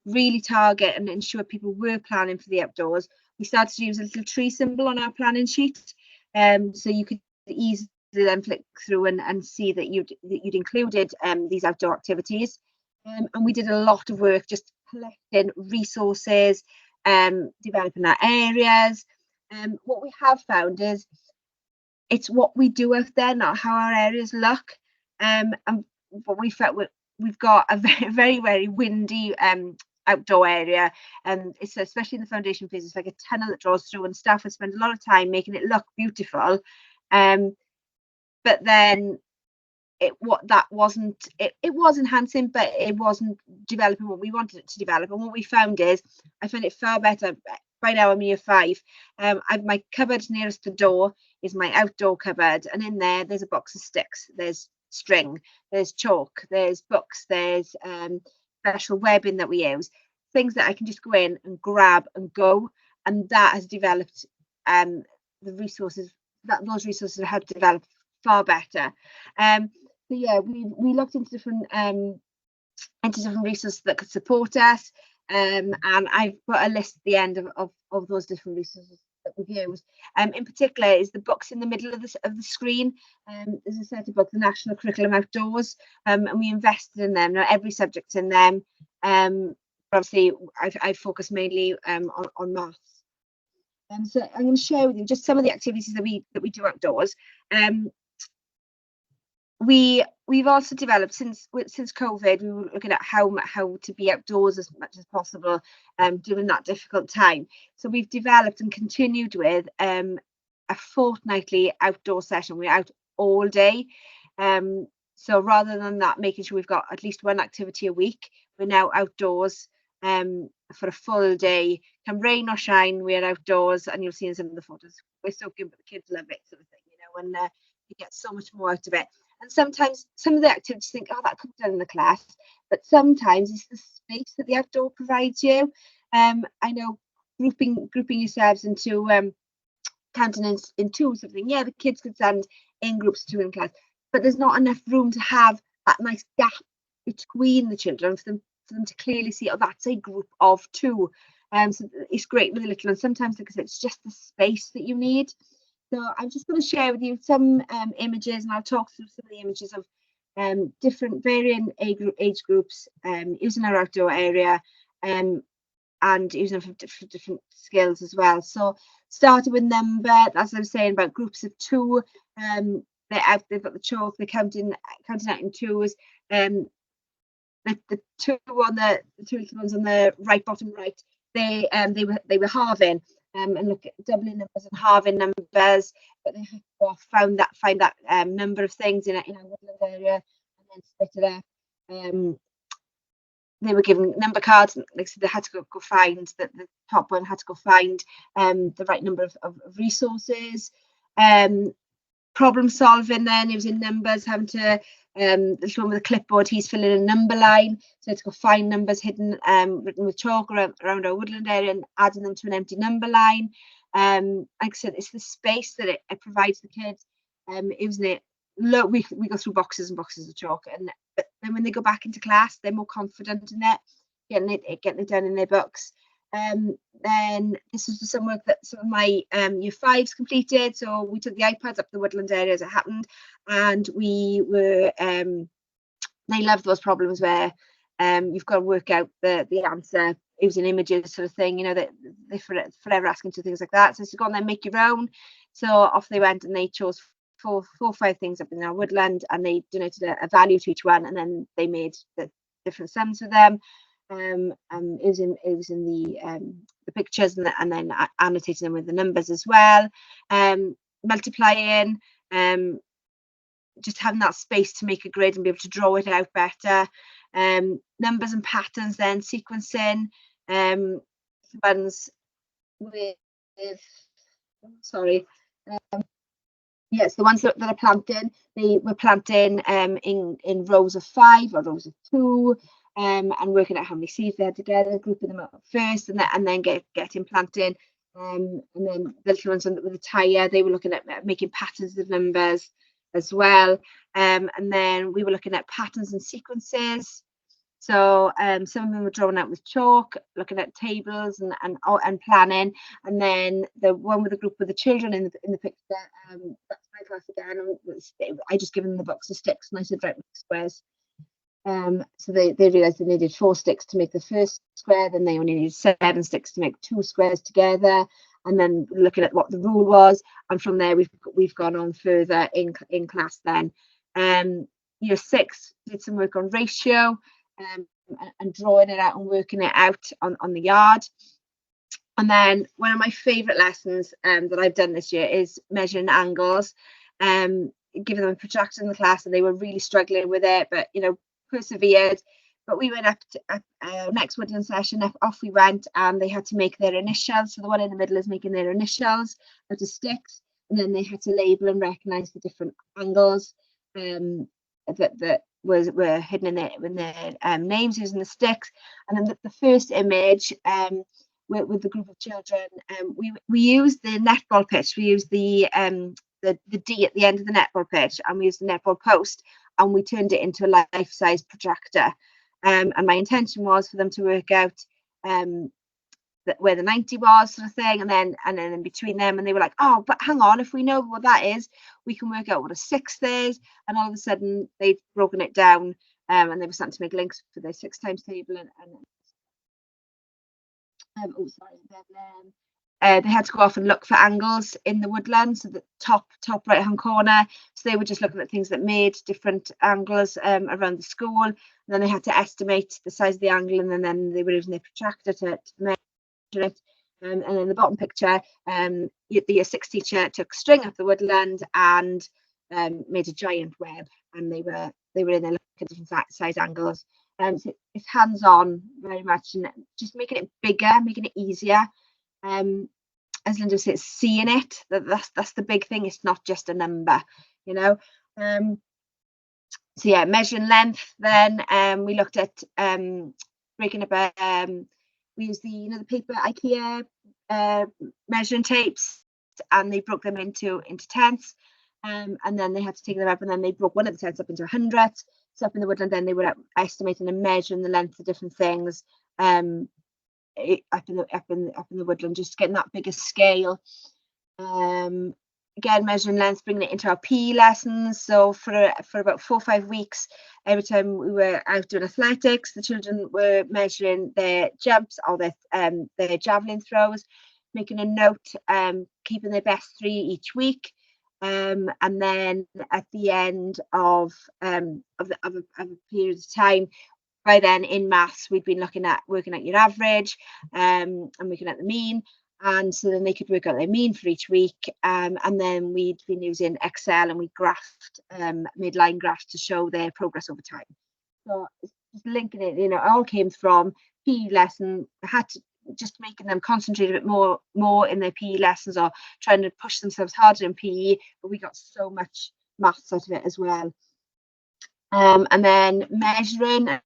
really target and ensure people were planning for the outdoors, we started to use a little tree symbol on our planning sheet, so you could easily then flick through and see that you'd included these outdoor activities. And we did a lot of work just collecting resources, developing our areas. What we have found is it's what we do out there, not how our areas look. And what we felt, we've got a very windy outdoor area, and it's especially in the foundation phase, it's like a tunnel that draws through, and staff would spend a lot of time making it look beautiful. But then it was enhancing, but it wasn't developing what we wanted it to develop. And what we found is, I found it far better. By now I'm year 5. My cupboard nearest the door is my outdoor cupboard, and in there's a box of sticks, there's string, there's chalk, there's books, there's special webbing that we use, things that I can just go in and grab and go, and that has developed the resources, those resources have helped develop far better. So yeah, we looked into different resources that could support us, and I've put a list at the end of those different resources that we've used. In particular is the books in the middle of the screen. There's a set of books, the National Curriculum Outdoors, and we invested in them. Now every subject's in them. Obviously I focus mainly on maths. So I'm going to share with you just some of the activities that we do outdoors. We've also developed since COVID. We were looking at how to be outdoors as much as possible during that difficult time. So we've developed and continued with a fortnightly outdoor session. We're out all day. So rather than that, making sure we've got at least one activity a week, we're now outdoors for a full day. Can rain or shine, we're outdoors, and you'll see in some of the photos. We're so good, but the kids love it, sort of thing, and you get so much more out of it. And sometimes some of the activities you think, oh, that could be done in the class, but sometimes it's the space that the outdoor provides you. I know grouping yourselves into counting in two or something. Yeah, the kids could stand in groups of 2 in class, but there's not enough room to have that nice gap between the children for them to clearly see, oh, that's a group of 2. So it's great with a little, and sometimes, like I said, it's just the space that you need. So I'm just going to share with you some images, and I'll talk through some of the images of different varying age groups using our outdoor area, and using them for different skills as well. So starting with number, as I was saying, about groups of 2, they've got the chalk, they're counting out in 2s. the two little ones on the right bottom right, they were halving and look at doubling numbers and halving numbers, but they had to go off, find that number of things in a woodland area and then split it up. They were given number cards, like so they had to go find the top one had to go find the right number of resources. Problem solving, then he was in numbers, having to this one with a clipboard, he's filling a number line, so he had to go find numbers hidden written with chalk around our woodland area and adding them to an empty number line. Like I said, it's the space that it provides the kids. Isn't it? Look, we go through boxes and boxes of chalk, and then when they go back into class, they're more confident in it, getting it done in their books. Then this was some work that some of my year fives completed. So we took the iPads up the woodland area as it happened, and we were they loved those problems where you've got to work out the answer using images, sort of thing, you know, that they're forever asking to things like that. So to go on there, make your own. So off they went, and they chose four or five things up in our woodland, and they donated a value to each one, and then they made the different sums with them. It was in the pictures, and then annotating them with the numbers as well. Multiplying, just having that space to make a grid and be able to draw it out better. Numbers and patterns, then sequencing. Ones with yes, the ones that are planting, they were planting in rows of 5 or rows of 2, and working out how many seeds they had together, grouping them up first, and then getting planting. And then the little ones with the tire, they were looking at making patterns of numbers as well. And then we were looking at patterns and sequences. So some of them were drawn out with chalk, looking at tables and planning. And then the one with the group with the children in the picture, that's my class again. I just given them the box of sticks, and I said, right, make squares. So they realised they needed 4 sticks to make the first square, then they only needed 7 sticks to make 2 squares together, and then looking at what the rule was, and from there we've gone on further in class then. Year 6 did some work on ratio, and drawing it out and working it out on the yard. And then one of my favourite lessons that I've done this year is measuring angles, giving them a protractor in the class, and they were really struggling with it, but you know, persevered. But we went up to next woodland session, off we went, and they had to make their initials. So the one in the middle is making their initials out of sticks, and then they had to label and recognise the different angles that were hidden in their names using the sticks. And then the first image with the group of children, we used the netball pitch. We used the D at the end of the netball pitch, and we used the netball post, and we turned it into a life-size protractor. And my intention was for them to work out where the 90 was, sort of thing, and then in between them, and they were like, oh, but hang on, if we know what that is, we can work out what a 6th is. And all of a sudden they'd broken it down, and they were starting to make links for their 6 times table, they had to go off and look for angles in the woodland, so the top right hand corner. So they were just looking at things that made different angles around the school, and then they had to estimate the size of the angle, and then they were using their protractor to measure it. And in the bottom picture, the year 6 teacher took string up the woodland and made a giant web, and they were in there looking at different size angles. So it's hands-on very much, and just making it bigger, making it easier. As Linda said, seeing it, that's the big thing. It's not just a number, you know. So yeah, measuring length. Then we looked at breaking up. We used the paper IKEA measuring tapes, and they broke them into tenths. And then they had to take them up, and then they broke one of the tenths up into 100ths. So up in the woodland, then they were estimating and measuring the length of different things. Up in the woodland, just getting that bigger scale. Again, measuring length, bringing it into our PE lessons. So for about 4 or 5 weeks, every time we were out doing athletics, the children were measuring their jumps or their javelin throws, making a note, keeping their best 3 each week. and then at the end of a period of time, by then in maths we'd been working at your average and looking at the mean, and so then they could work out their mean for each week, and then we'd been using Excel and we graphed midline graphs to show their progress over time. So just linking it, it all came from PE lesson. I had to just making them concentrate a bit more in their PE lessons, or trying to push themselves harder in PE, but we got so much maths out of it as well. And then measuring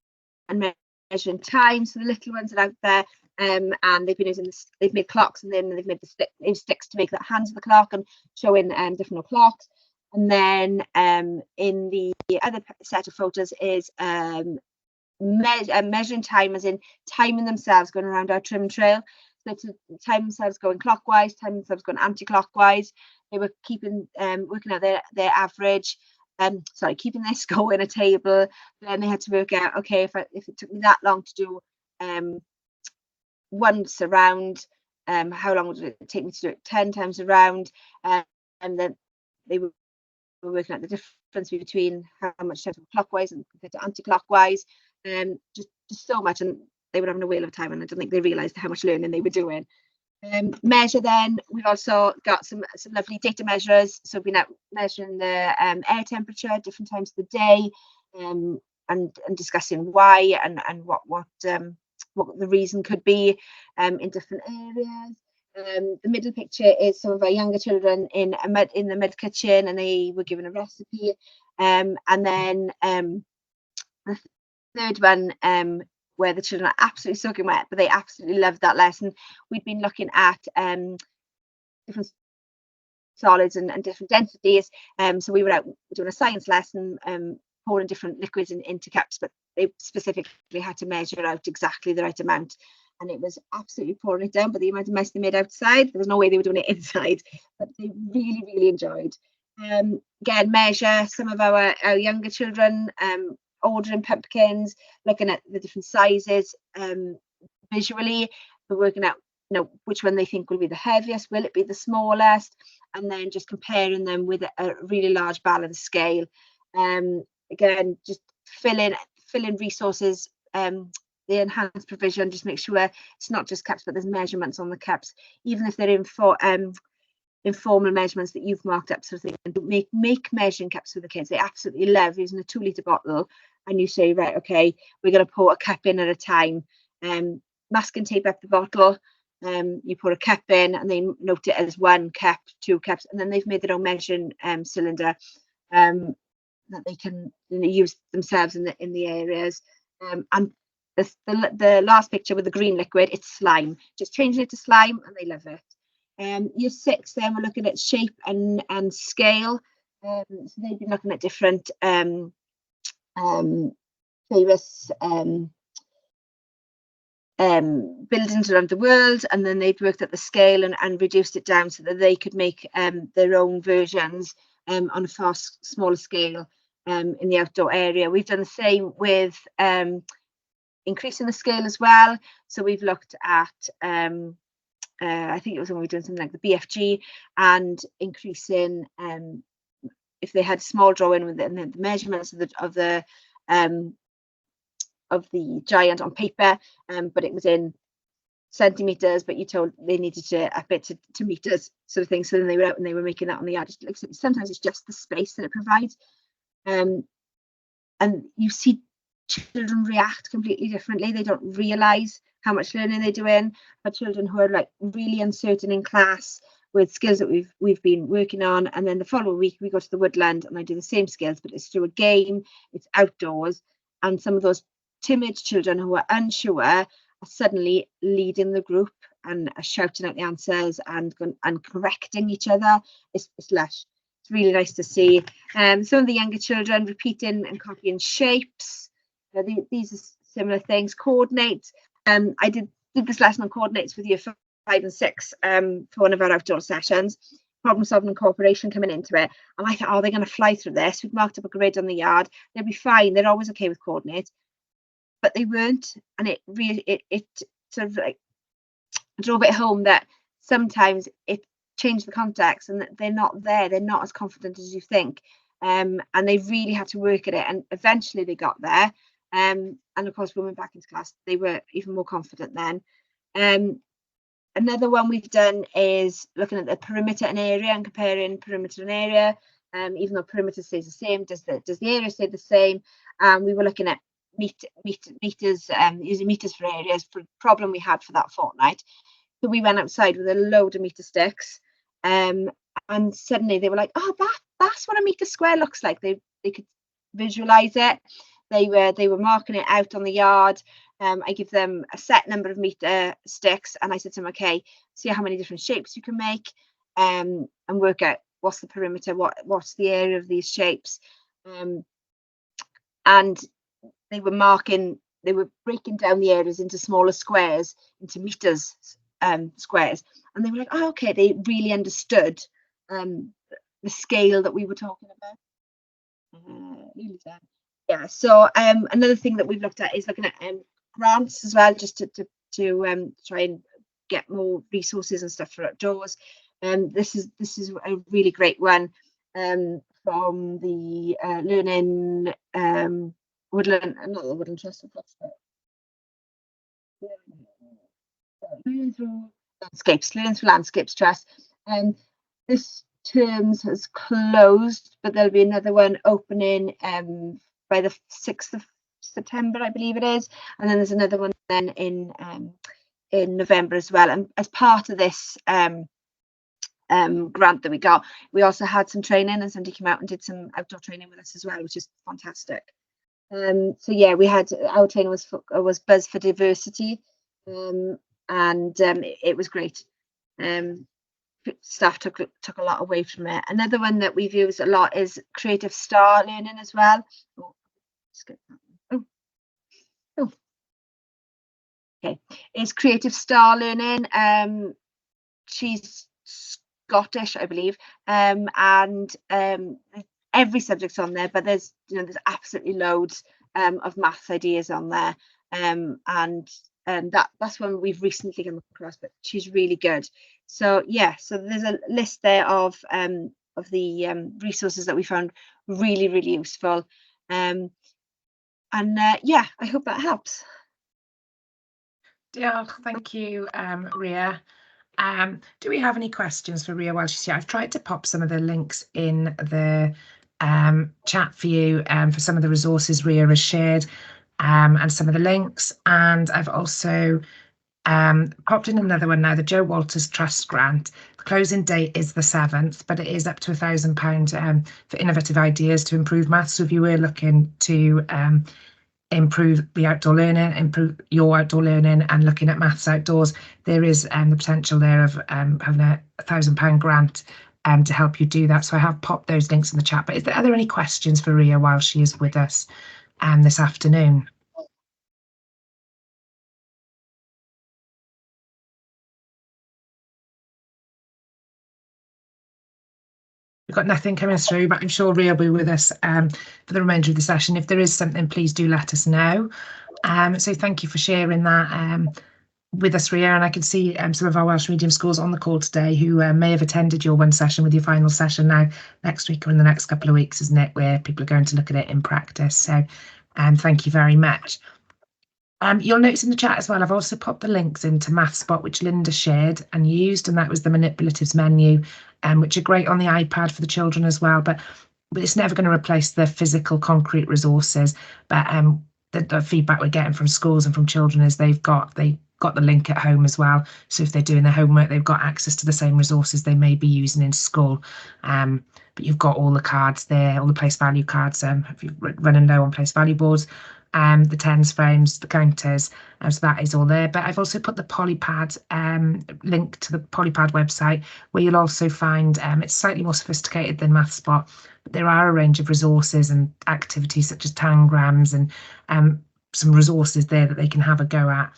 time. So the little ones are out there, and they've been using they've made clocks, and then they've made the sticks to make the hands of the clock and showing different clocks. And then in the other set of photos is measuring time, as in timing themselves going around our trim trail. So to time themselves going clockwise, time themselves going anti-clockwise. They were keeping working out their average, keeping their score in a table. Then they had to work out, okay, if it took me that long to do once around, how long would it take me to do it 10 times around? And then they were working out the difference between how much time clockwise and compared to anti-clockwise. Just so much, and they were having a whale of a time, and I don't think they realised how much learning they were doing. Measure then, we've also got some lovely data measures. So we've been out measuring the air temperature at different times of the day, and discussing why and what the reason could be in different areas. The middle picture is some of our younger children in the mid kitchen, and they were given a recipe. And then the third one, where the children are absolutely soaking wet, but they absolutely loved that lesson. We'd been looking at different solids and different densities. So we were out doing a science lesson, pouring different liquids into cups, but they specifically had to measure out exactly the right amount. And it was absolutely pouring it down, but the amount of mess they made outside, there was no way they were doing it inside, but they really, really enjoyed. Again, measure some of our younger children, ordering pumpkins, looking at the different sizes visually, but working out which one they think will be the heaviest, will it be the smallest, and then just comparing them with a really large balance scale. Again, just fill in resources, the enhanced provision, just make sure it's not just cups, but there's measurements on the cups, even if they're informal measurements that you've marked up, sort of thing. And make measuring cups for the kids. They absolutely love using a 2-litre bottle, and you say, right, okay, we're going to pour a cup in at a time. Masking tape up the bottle, you pour a cup in, and they note it as 1 cup, 2 cups, and then they've made their own measuring cylinder that they can use themselves in the areas. And the last picture with the green liquid, it's slime. Just changing it to slime, and they love it. Year 6, then we're looking at shape and scale. So they've been looking at different famous buildings around the world, and then they've worked at the scale and reduced it down so that they could make their own versions on a far smaller scale in the outdoor area. We've done the same with increasing the scale as well. So we've looked at I think it was when we were doing something like the BFG, and increasing if they had small drawing with the measurements of the giant on paper, but it was in centimeters, but you told they needed to up it to meters, sort of thing. So then they were out and they were making that on the yard. Sometimes it's just the space that it provides, and you see children react completely differently. They don't realise how much learning they're doing. For children who are like really uncertain in class with skills that we've been working on, and then the following week we go to the woodland and I do the same skills, but it's through a game, it's outdoors, and some of those timid children who are unsure are suddenly leading the group and are shouting out the answers and correcting each other. It's lush. It's really nice to see. Some of the younger children repeating and copying shapes. These are similar things. Coordinates. I did this lesson on coordinates with year 5 and 6 for one of our outdoor sessions. Problem solving and cooperation coming into it, and I thought, oh, they're going to fly through this. We've marked up a grid on the yard, they'll be fine, they're always okay with coordinates, but they weren't. And it really it sort of like drove it home that sometimes change the context, and they're not there. They're not as confident as you think. And they really had to work at it, and eventually they got there. And of course, when we went back into class, they were even more confident then. Another one we've done is looking at the perimeter and area and comparing perimeter and area. Even though perimeter stays the same, does the area stay the same? We were looking at meters, using meters for areas for the problem we had for that fortnight. So we went outside with a load of meter sticks, and suddenly they were like, "Oh, that's what a meter square looks like." They could visualize it. They were marking it out on the yard. I give them a set number of meter sticks, and I said to them, "Okay, see how many different shapes you can make, and work out what's the perimeter, what's the area of these shapes." And they were breaking down the areas into smaller squares, into meters squares, and they were like, "Oh, okay." They really understood the scale that we were talking about. Really done. Yeah. So another thing that we've looked at is looking at grants as well, just to try and get more resources and stuff for outdoors. This is a really great one from the Learning Woodland, not the Woodland Trust, Learning Through Landscapes Trust. This terms has closed, but there'll be another one opening by the 6th of September, I believe it is, and then there's another one then in November as well. And as part of this grant that we got, we also had some training, and somebody came out and did some outdoor training with us as well, which is fantastic. So yeah, we had our training was Buzz for Diversity, and it was great. Staff took a lot away from it. Another one that we've used a lot is Creative Star Learning as well. Okay, it's Creative Star Learning. She's Scottish, I believe, and every subject's on there, but there's absolutely loads of maths ideas on there, and that's one we've recently come across, but she's really good. So yeah, so there's a list there of the resources that we found really, really useful, and yeah, I hope that helps. Diolch, thank you, Ria. Do we have any questions for Ria while she's here? I've tried to pop some of the links in the chat for you for some of the resources Ria has shared, and some of the links, and I've also popped in another one now, the Joe Walters Trust Grant. The closing date is the 7th, but it is up to £1,000 for innovative ideas to improve maths. So if you were looking to improve the outdoor learning, improve your outdoor learning, and looking at maths outdoors, there is the potential there of having a £1,000 grant to help you do that. So I have popped those links in the chat. But are there any questions for Ria while she is with us this afternoon? We've got nothing coming through, but I'm sure Ria will be with us for the remainder of the session. If there is something, please do let us know. So thank you for sharing that with us, Ria. And I can see some of our Welsh medium schools on the call today who may have attended your one session with your final session now next week or in the next couple of weeks, isn't it, where people are going to look at it in practice. So thank you very much. You'll notice in the chat as well, I've also popped the links into MathSpot, which Linda shared and used, and that was the manipulatives menu, which are great on the iPad for the children as well, but it's never going to replace the physical concrete resources. But the feedback we're getting from schools and from children is they got the link at home as well. So if they're doing their homework, they've got access to the same resources they may be using in school. But you've got all the cards there, all the place value cards, if you're running low on place value boards, the tens, frames, the counters, so that is all there. But I've also put the Polypad link to the Polypad website, where you'll also find it's slightly more sophisticated than MathSpot, but there are a range of resources and activities such as tangrams and some resources there that they can have a go at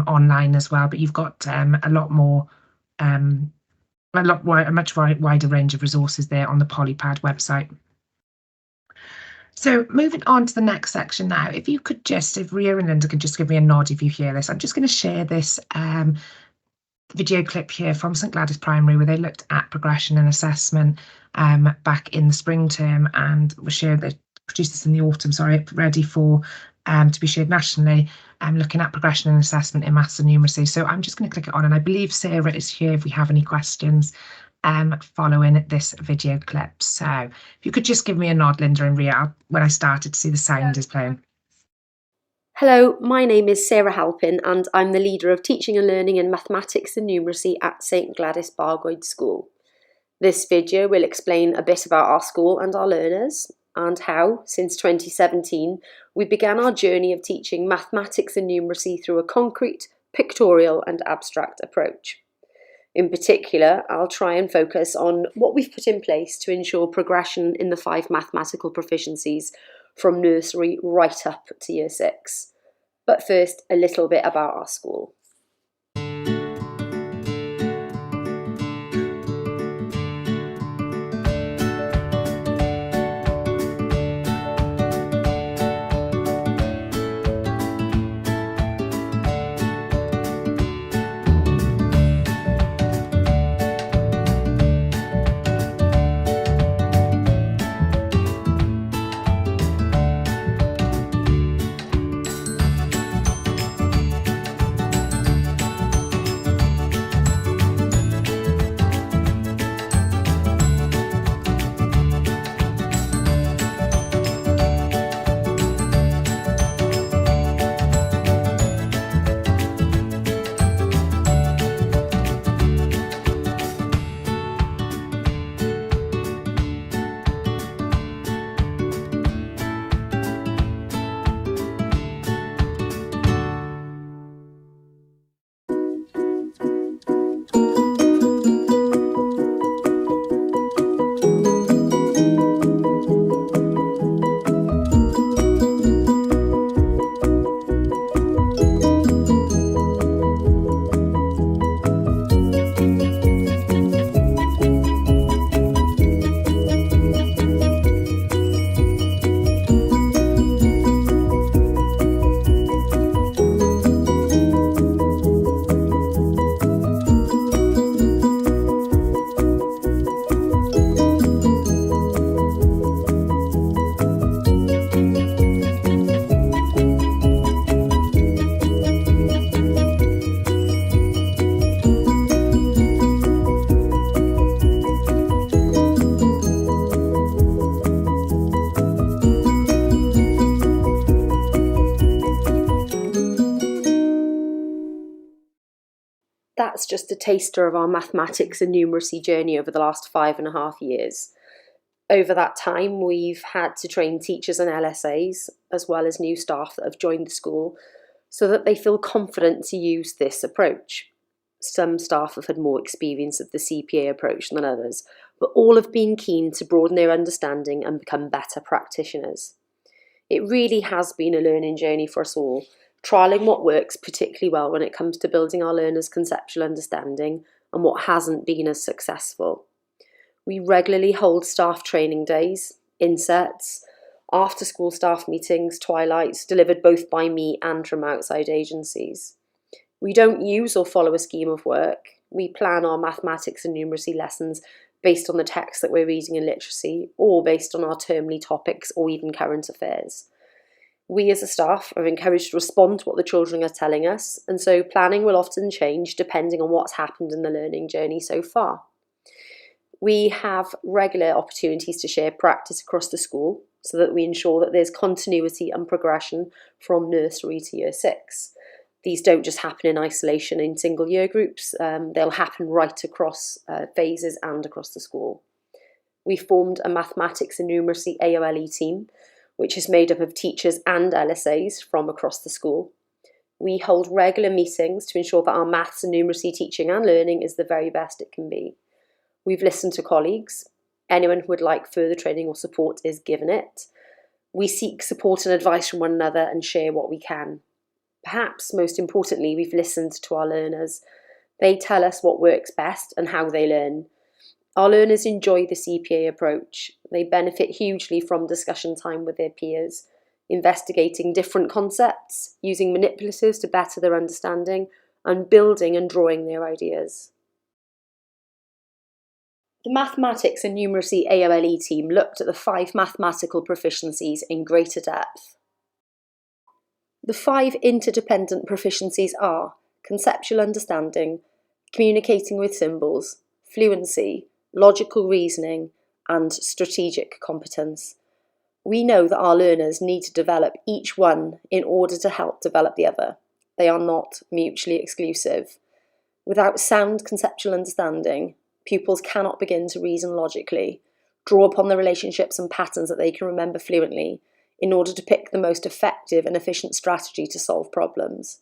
online as well. But you've got a much wider range of resources there on the Polypad website. So moving on to the next section now, if you could just, if Ria and Linda could just give me a nod if you hear this, I'm just going to share this video clip here from St Gladys Primary where they looked at progression and assessment back in the spring term, and was shared, they produced this in the autumn, sorry, ready for to be shared nationally, looking at progression and assessment in maths and numeracy. So I'm just going to click it on, and I believe Sarah is here if we have any questions following this video clip. So if you could just give me a nod, Linda and Ria, when I started to see the sound is playing. Hello, my name is Sarah Halpin and I'm the leader of Teaching and Learning in Mathematics and Numeracy at St Gladys Bargoed School. This video will explain a bit about our school and our learners, and how, since 2017, we began our journey of teaching mathematics and numeracy through a concrete, pictorial and abstract approach. In particular, I'll try and focus on what we've put in place to ensure progression in the 5 mathematical proficiencies from nursery right up to year 6. But first, a little bit about our school. That's just a taster of our mathematics and numeracy journey over the last 5.5 years. Over that time, we've had to train teachers and LSAs, as well as new staff that have joined the school, so that they feel confident to use this approach. Some staff have had more experience of the CPA approach than others, but all have been keen to broaden their understanding and become better practitioners. It really has been a learning journey for us all, trialling what works particularly well when it comes to building our learners' conceptual understanding and what hasn't been as successful. We regularly hold staff training days, insets, after-school staff meetings, twilights, delivered both by me and from outside agencies. We don't use or follow a scheme of work. We plan our mathematics and numeracy lessons based on the text that we're reading in literacy, or based on our termly topics or even current affairs. We as a staff are encouraged to respond to what the children are telling us, and so planning will often change depending on what's happened in the learning journey so far. We have regular opportunities to share practice across the school so that we ensure that there's continuity and progression from nursery to year 6. These don't just happen in isolation in single year groups, they'll happen right across phases and across the school. We formed a mathematics and numeracy AOLE team, which is made up of teachers and LSAs from across the school. We hold regular meetings to ensure that our maths and numeracy teaching and learning is the very best it can be. We've listened to colleagues. Anyone who would like further training or support is given it. We seek support and advice from one another and share what we can. Perhaps most importantly, we've listened to our learners. They tell us what works best and how they learn. Our learners enjoy the CPA approach. They benefit hugely from discussion time with their peers, investigating different concepts, using manipulatives to better their understanding, and building and drawing their ideas. The Mathematics and Numeracy AOLE team looked at the 5 mathematical proficiencies in greater depth. The 5 interdependent proficiencies are conceptual understanding, communicating with symbols, fluency, logical reasoning, and strategic competence. We know that our learners need to develop each one in order to help develop the other. They are not mutually exclusive. Without sound conceptual understanding, pupils cannot begin to reason logically, draw upon the relationships and patterns that they can remember fluently, in order to pick the most effective and efficient strategy to solve problems.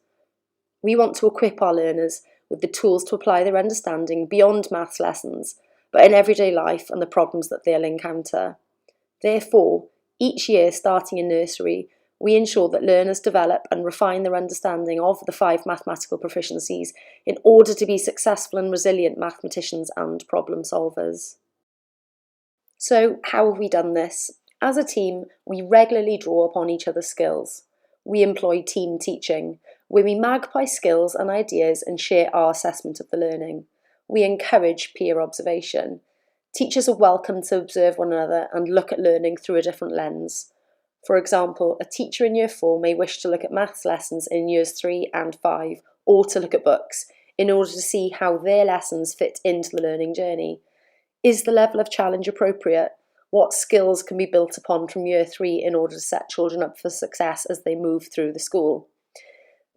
We want to equip our learners with the tools to apply their understanding beyond maths lessons, but in everyday life and the problems that they'll encounter. Therefore, each year starting in nursery, we ensure that learners develop and refine their understanding of the 5 mathematical proficiencies in order to be successful and resilient mathematicians and problem solvers. So, how have we done this? As a team, we regularly draw upon each other's skills. We employ team teaching, where we magpie skills and ideas and share our assessment of the learning. We encourage peer observation. Teachers are welcome to observe one another and look at learning through a different lens. For example, a teacher in Year 4 may wish to look at maths lessons in Years 3 and 5, or to look at books, in order to see how their lessons fit into the learning journey. Is the level of challenge appropriate? What skills can be built upon from Year 3 in order to set children up for success as they move through the school?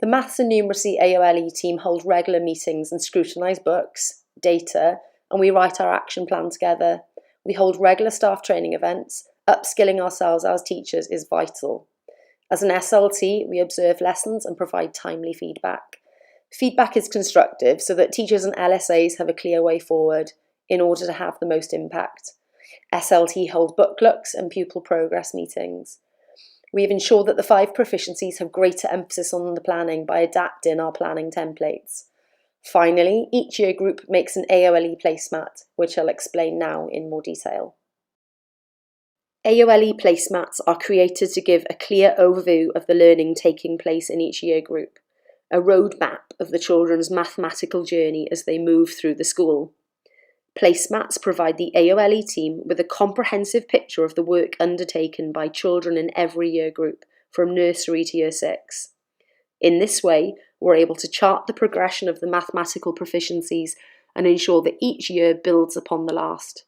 The Maths and Numeracy AOLE team hold regular meetings and scrutinise books, data, and we write our action plan together. We hold regular staff training events. Upskilling ourselves as teachers is vital. As an SLT, we observe lessons and provide timely feedback. Feedback is constructive so that teachers and LSAs have a clear way forward in order to have the most impact. SLT hold book looks and pupil progress meetings. We have ensured that the 5 proficiencies have greater emphasis on the planning by adapting our planning templates. Finally, each year group makes an AOLE placemat, which I'll explain now in more detail. AOLE placemats are created to give a clear overview of the learning taking place in each year group, a roadmap of the children's mathematical journey as they move through the school. Placemats provide the AOLE team with a comprehensive picture of the work undertaken by children in every year group, from nursery to Year 6. In this way, we're able to chart the progression of the mathematical proficiencies and ensure that each year builds upon the last.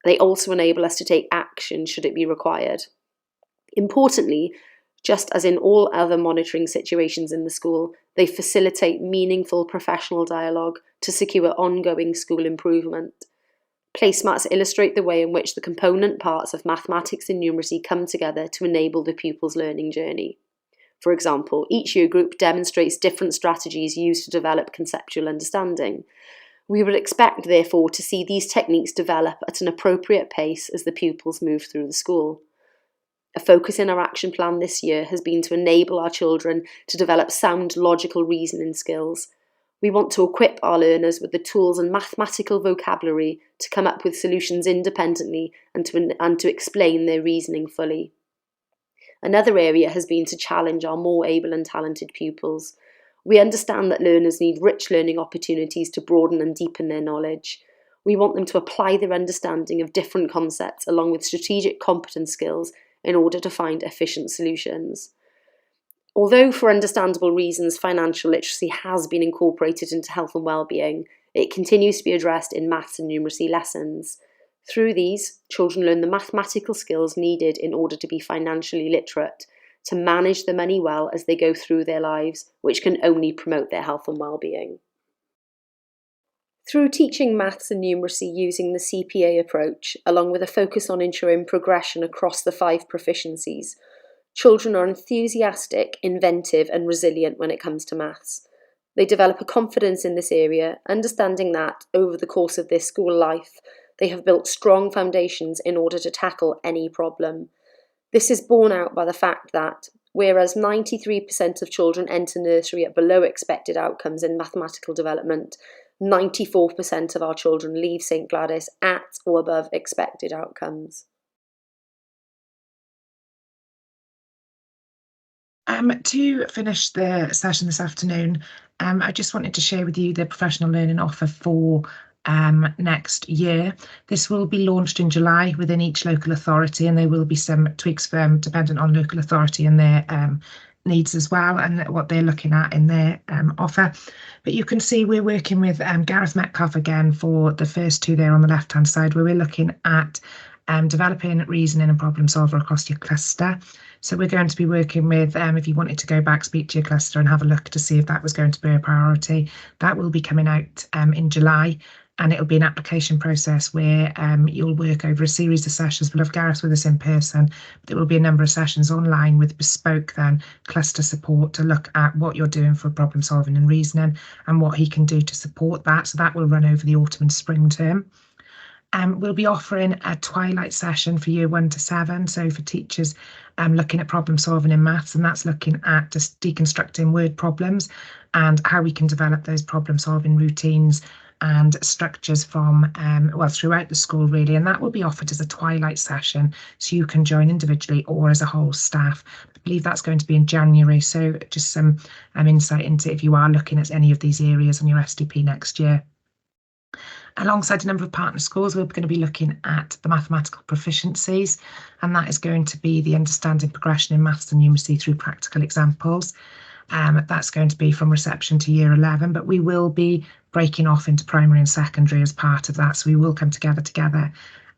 They also enable us to take action should it be required. Importantly, just as in all other monitoring situations in the school, they facilitate meaningful professional dialogue to secure ongoing school improvement. Placemats illustrate the way in which the component parts of mathematics and numeracy come together to enable the pupil's learning journey. For example, each year group demonstrates different strategies used to develop conceptual understanding. We would expect, therefore, to see these techniques develop at an appropriate pace as the pupils move through the school. A focus in our action plan this year has been to enable our children to develop sound logical reasoning skills. We want to equip our learners with the tools and mathematical vocabulary to come up with solutions independently and to explain their reasoning fully. Another area has been to challenge our more able and talented pupils. We understand that learners need rich learning opportunities to broaden and deepen their knowledge. We want them to apply their understanding of different concepts along with strategic competence skills in order to find efficient solutions. Although for understandable reasons financial literacy has been incorporated into health and well-being, it continues to be addressed in maths and numeracy lessons. Through these, children learn the mathematical skills needed in order to be financially literate, to manage the money well as they go through their lives, which can only promote their health and well-being. Through teaching maths and numeracy using the CPA approach, along with a focus on ensuring progression across the 5 proficiencies, children are enthusiastic, inventive and resilient when it comes to maths. They develop a confidence in this area, understanding that, over the course of their school life, they have built strong foundations in order to tackle any problem. This is borne out by the fact that, whereas 93% of children enter nursery at below expected outcomes in mathematical development, 94% of our children leave St Gladys at or above expected outcomes. To finish the session this afternoon, I just wanted to share with you the professional learning offer for next year. This will be launched in July within each local authority, and there will be some tweaks dependent on local authority and their needs as well, and what they're looking at in their offer. But you can see we're working with Gareth Metcalf again for the first two there on the left hand side, where we're looking at developing reasoning and problem solver across your cluster. So we're going to be working with, if you wanted to go back, speak to your cluster and have a look to see if that was going to be a priority, that will be coming out in July. And it'll be an application process where you'll work over a series of sessions. We'll have Gareth with us in person, but there will be a number of sessions online with bespoke then cluster support to look at what you're doing for problem solving and reasoning and what he can do to support that. So that will run over the autumn and spring term. We'll be offering a twilight session for year 1 to 7. So for teachers looking at problem solving in maths, and that's looking at just deconstructing word problems and how we can develop those problem solving routines and structures from well, throughout the school really, and that will be offered as a twilight session, so you can join individually or as a whole staff. I believe that's going to be in January, so just some insight into if you are looking at any of these areas on your SDP next year. Alongside a number of partner schools, we're going to be looking at the mathematical proficiencies, and that is going to be the understanding progression in maths and numeracy through practical examples. That's going to be from reception to year 11, but we will be breaking off into primary and secondary as part of that. So we will come together.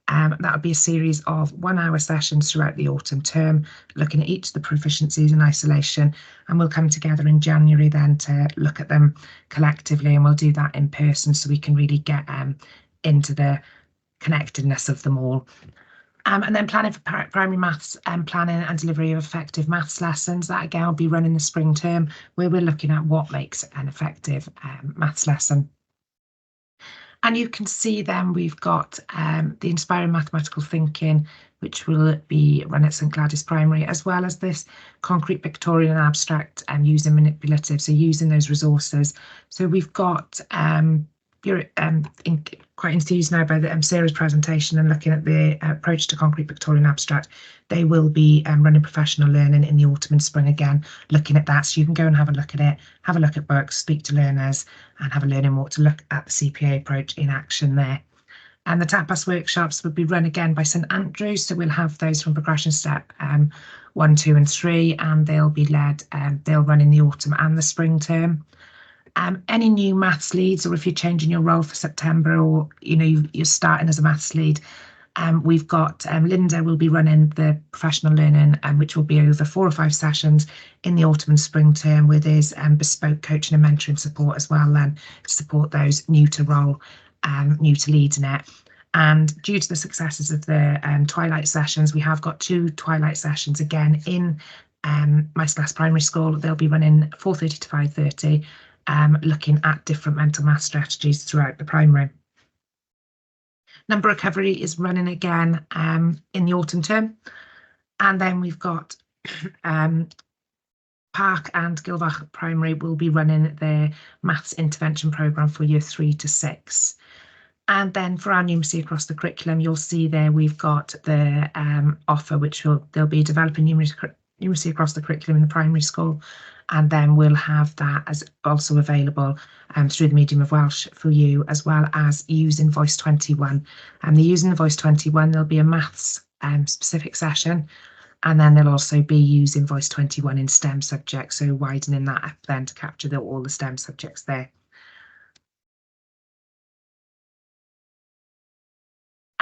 That will be a series of 1-hour sessions throughout the autumn term, looking at each of the proficiencies in isolation, and we'll come together in January then to look at them collectively, and we'll do that in person so we can really get into the connectedness of them all. And then planning for primary maths and planning and delivery of effective maths lessons. That again will be running the spring term, where we're looking at what makes an effective maths lesson. And you can see then we've got the Inspiring Mathematical Thinking, which will be run at St Gladys Primary, as well as this concrete, pictorial and abstract and using manipulative, so using those resources. So we've got you're quite enthused now by the Sarah's presentation and looking at the approach to concrete, pictorial and abstract. They will be running professional learning in the autumn and spring again, looking at that. So you can go and have a look at it, have a look at books, speak to learners and have a learning walk to look at the CPA approach in action there. And the tapas workshops will be run again by St Andrews. So we'll have those from progression step 1, 2 and 3, and they'll be led, they'll run in the autumn and the spring term. Any new maths leads, or if you're changing your role for September, or you're starting as a maths lead, we've got Linda will be running the professional learning, which will be over 4 or 5 sessions in the autumn and spring term, with his bespoke coaching and mentoring support as well, then to support those new to role, new to leads in it. And due to the successes of the twilight sessions, we have got 2 twilight sessions again in Maestas Primary School. They'll be running 4:30 to 5:30. Looking at different mental math strategies throughout the primary. Number recovery is running again in the autumn term, and then we've got Park and Gilbach Primary will be running their maths intervention programme for year 3 to 6. And then for our numeracy across the curriculum, you'll see there we've got the offer, which they'll be developing numeracy across the curriculum in the primary school, and then we'll have that as also available through the medium of Welsh for you, as well as using Voice 21. And the using the Voice 21, there'll be a maths specific session, and then they'll also be using Voice 21 in STEM subjects, so widening that up then to capture all the STEM subjects there.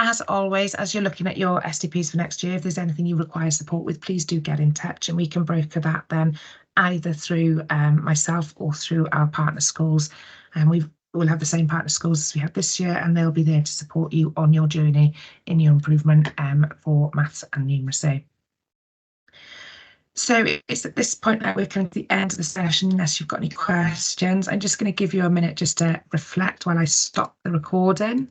As always, as you're looking at your STPs for next year, if there's anything you require support with, please do get in touch, and we can broker that then either through myself or through our partner schools. And we'll have the same partner schools as we had this year, and they'll be there to support you on your journey in your improvement for maths and numeracy. So it's at this point that we're coming to the end of the session. Unless you've got any questions, I'm just going to give you a minute just to reflect while I stop the recording.